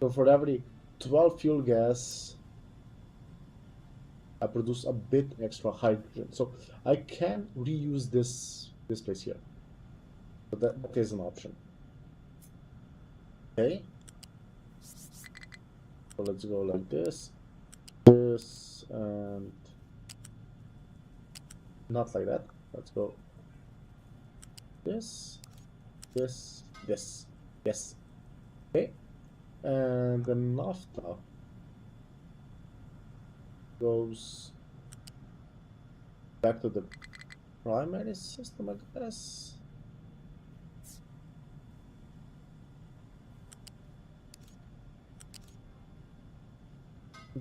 So for every 12 fuel gas, I produce a bit extra hydrogen. So I can reuse this place here. So that is an option. Okay. So let's go like this, and not like that. Let's go this, this. Yes. Okay. And the naphtha goes back to the primary system, I guess.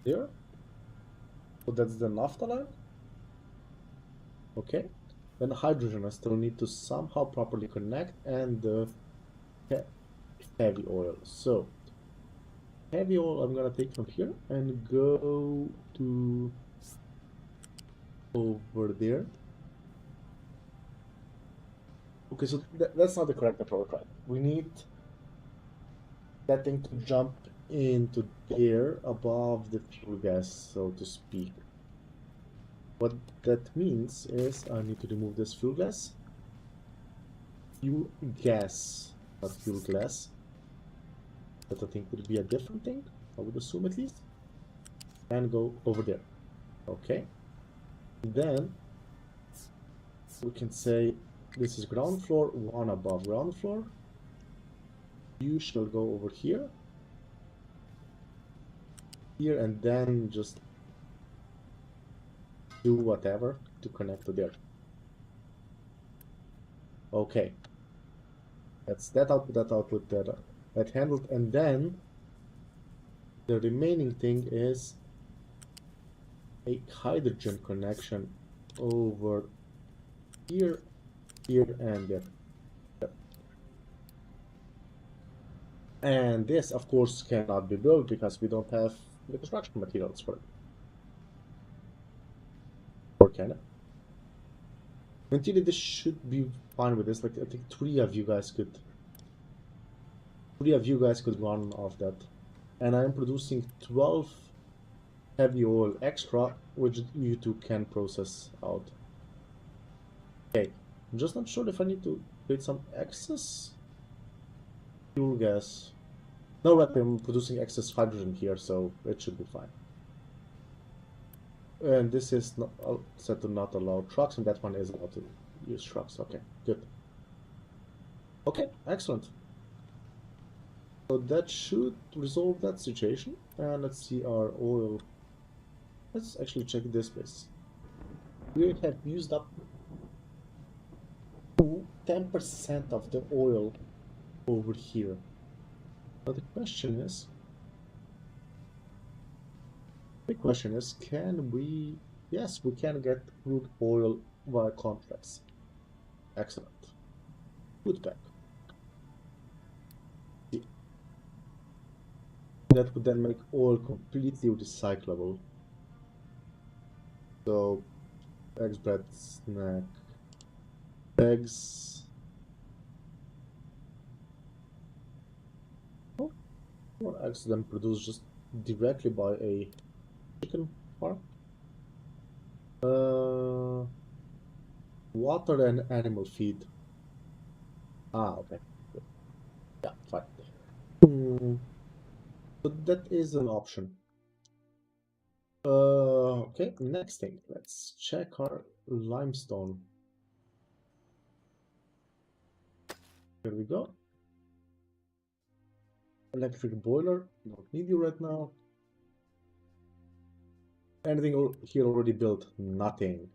There. So that's the naphtha line. Okay. Then the hydrogen I still need to somehow properly connect, and the heavy oil. So heavy oil I'm gonna take from here and go to over there. Okay, so that's not the correct approach, right? We need that thing to jump into there above the fuel gas, so to speak. What that means is I need to remove this fuel gas. Fuel gas, not fuel glass. That I think would be a different thing, I would assume at least. And go over there. Okay. Then we can say this is ground floor, one above ground floor. You shall go over here, and then just do whatever to connect to there. Okay. That's that output, that handled, and then the remaining thing is a hydrogen connection over here, and there. And this, of course, cannot be built because we don't have the construction materials for it. Or can it? In theory, this should be fine with this. Like, I think three of you guys could run off that. And I'm producing 12 heavy oil extra, which you two can process out. Okay, I'm just not sure if I need to create some excess fuel gas. No, right, I'm producing excess hydrogen here, so it should be fine. And this is not set to not allow trucks, and that one is allowed to use trucks. Okay, good. Okay, excellent. So that should resolve that situation. And let's see our oil. Let's actually check this place. We have used up 10% of the oil over here. Now the question is, can we? Yes, we can get crude oil via contracts. Excellent. Good pack. That would then make oil completely recyclable. So, eggs, bread, snack, eggs. Oh, or eggs then produced just directly by a chicken farm. Water and animal feed. Ah, okay. Good. Yeah, fine. So that is an option. Okay, next thing. Let's check our limestone. Here we go. Electric boiler. Don't need you right now. Anything here already built? Nothing.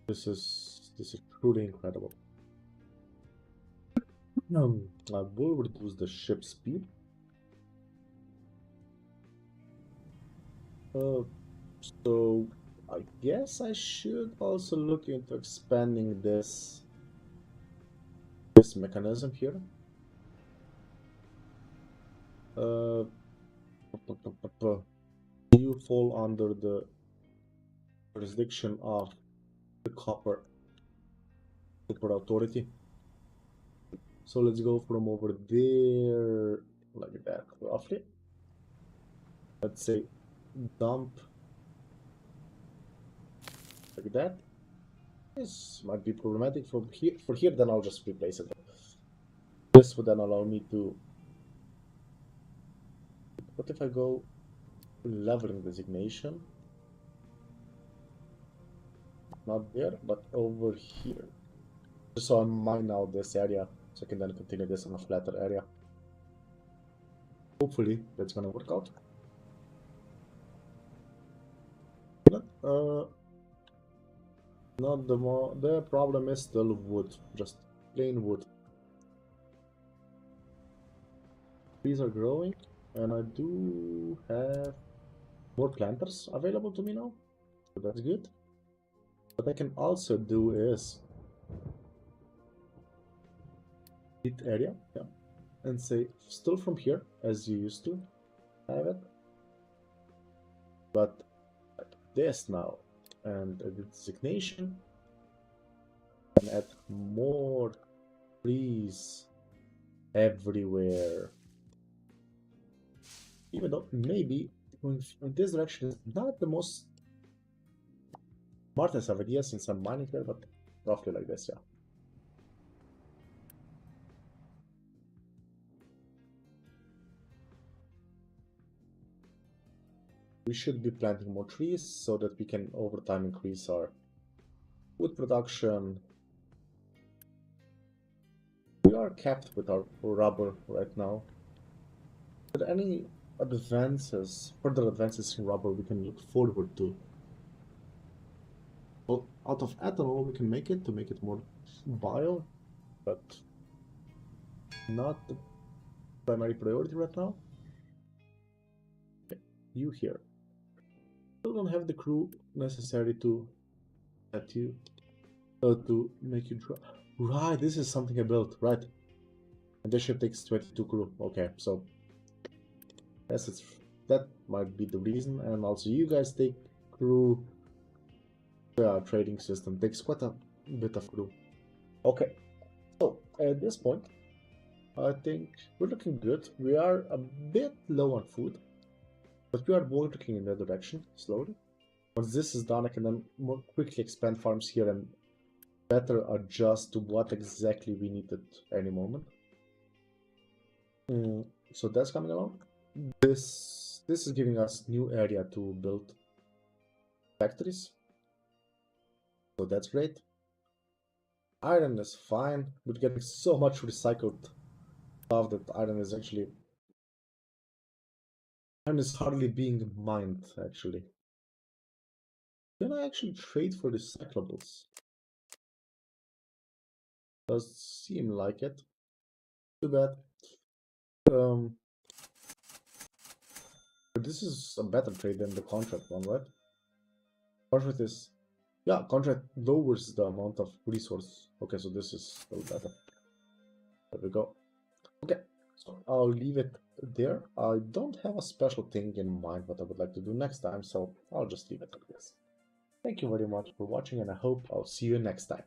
This is truly incredible. I will reduce the ship speed. So I guess I should also look into expanding this mechanism here. You fall under the jurisdiction of the copper authority. So let's go from over there like that, roughly. Let's say dump like that. This might be problematic from here. For here, then I'll just replace it. This would then allow me to. What if I go leveling designation? Not there, but over here. Just so I mine out this area, so I can then continue this on a flatter area. Hopefully, that's gonna work out. Not the problem is still wood, just plain wood. Trees are growing, and I do have more planters available to me now, so that's good. What I can also do is hit area, yeah, and say still from here as you used to have it, but like this now, and the designation, and add more trees everywhere. Even though maybe going in this direction is not the most smartest of ideas since I'm mining here, but roughly like this, yeah. We should be planting more trees so that we can over time increase our wood production. We are capped with our rubber right now. But any further advances in rubber we can look forward to. Well, out of ethanol we can make it more bio, but not the primary priority right now. Okay, you here. Still don't have the crew necessary to set you. to make you dry. Right, this is something I built, right? And this ship takes 22 crew. Okay, so yes, that might be the reason. And also, you guys take crew. The trading system takes quite a bit of crew. Okay, so at this point, I think we're looking good. We are a bit low on food, but we are working in that direction slowly. Once this is done, I can then more quickly expand farms here and better adjust to what exactly we need at any moment. So that's coming along. This is giving us new area to build factories. So that's great. Iron is fine. We're getting so much recycled stuff that iron is hardly being mined actually. Can I actually trade for recyclables? Does seem like it. Too bad. Um, but this is a better trade than the contract one, right? Contract is, yeah, contract lowers the amount of resource. Okay, so this is still better. There we go. Okay, so I'll leave it there. I don't have a special thing in mind what I would like to do next time, so I'll just leave it like this. Thank you very much for watching, and I hope I'll see you next time.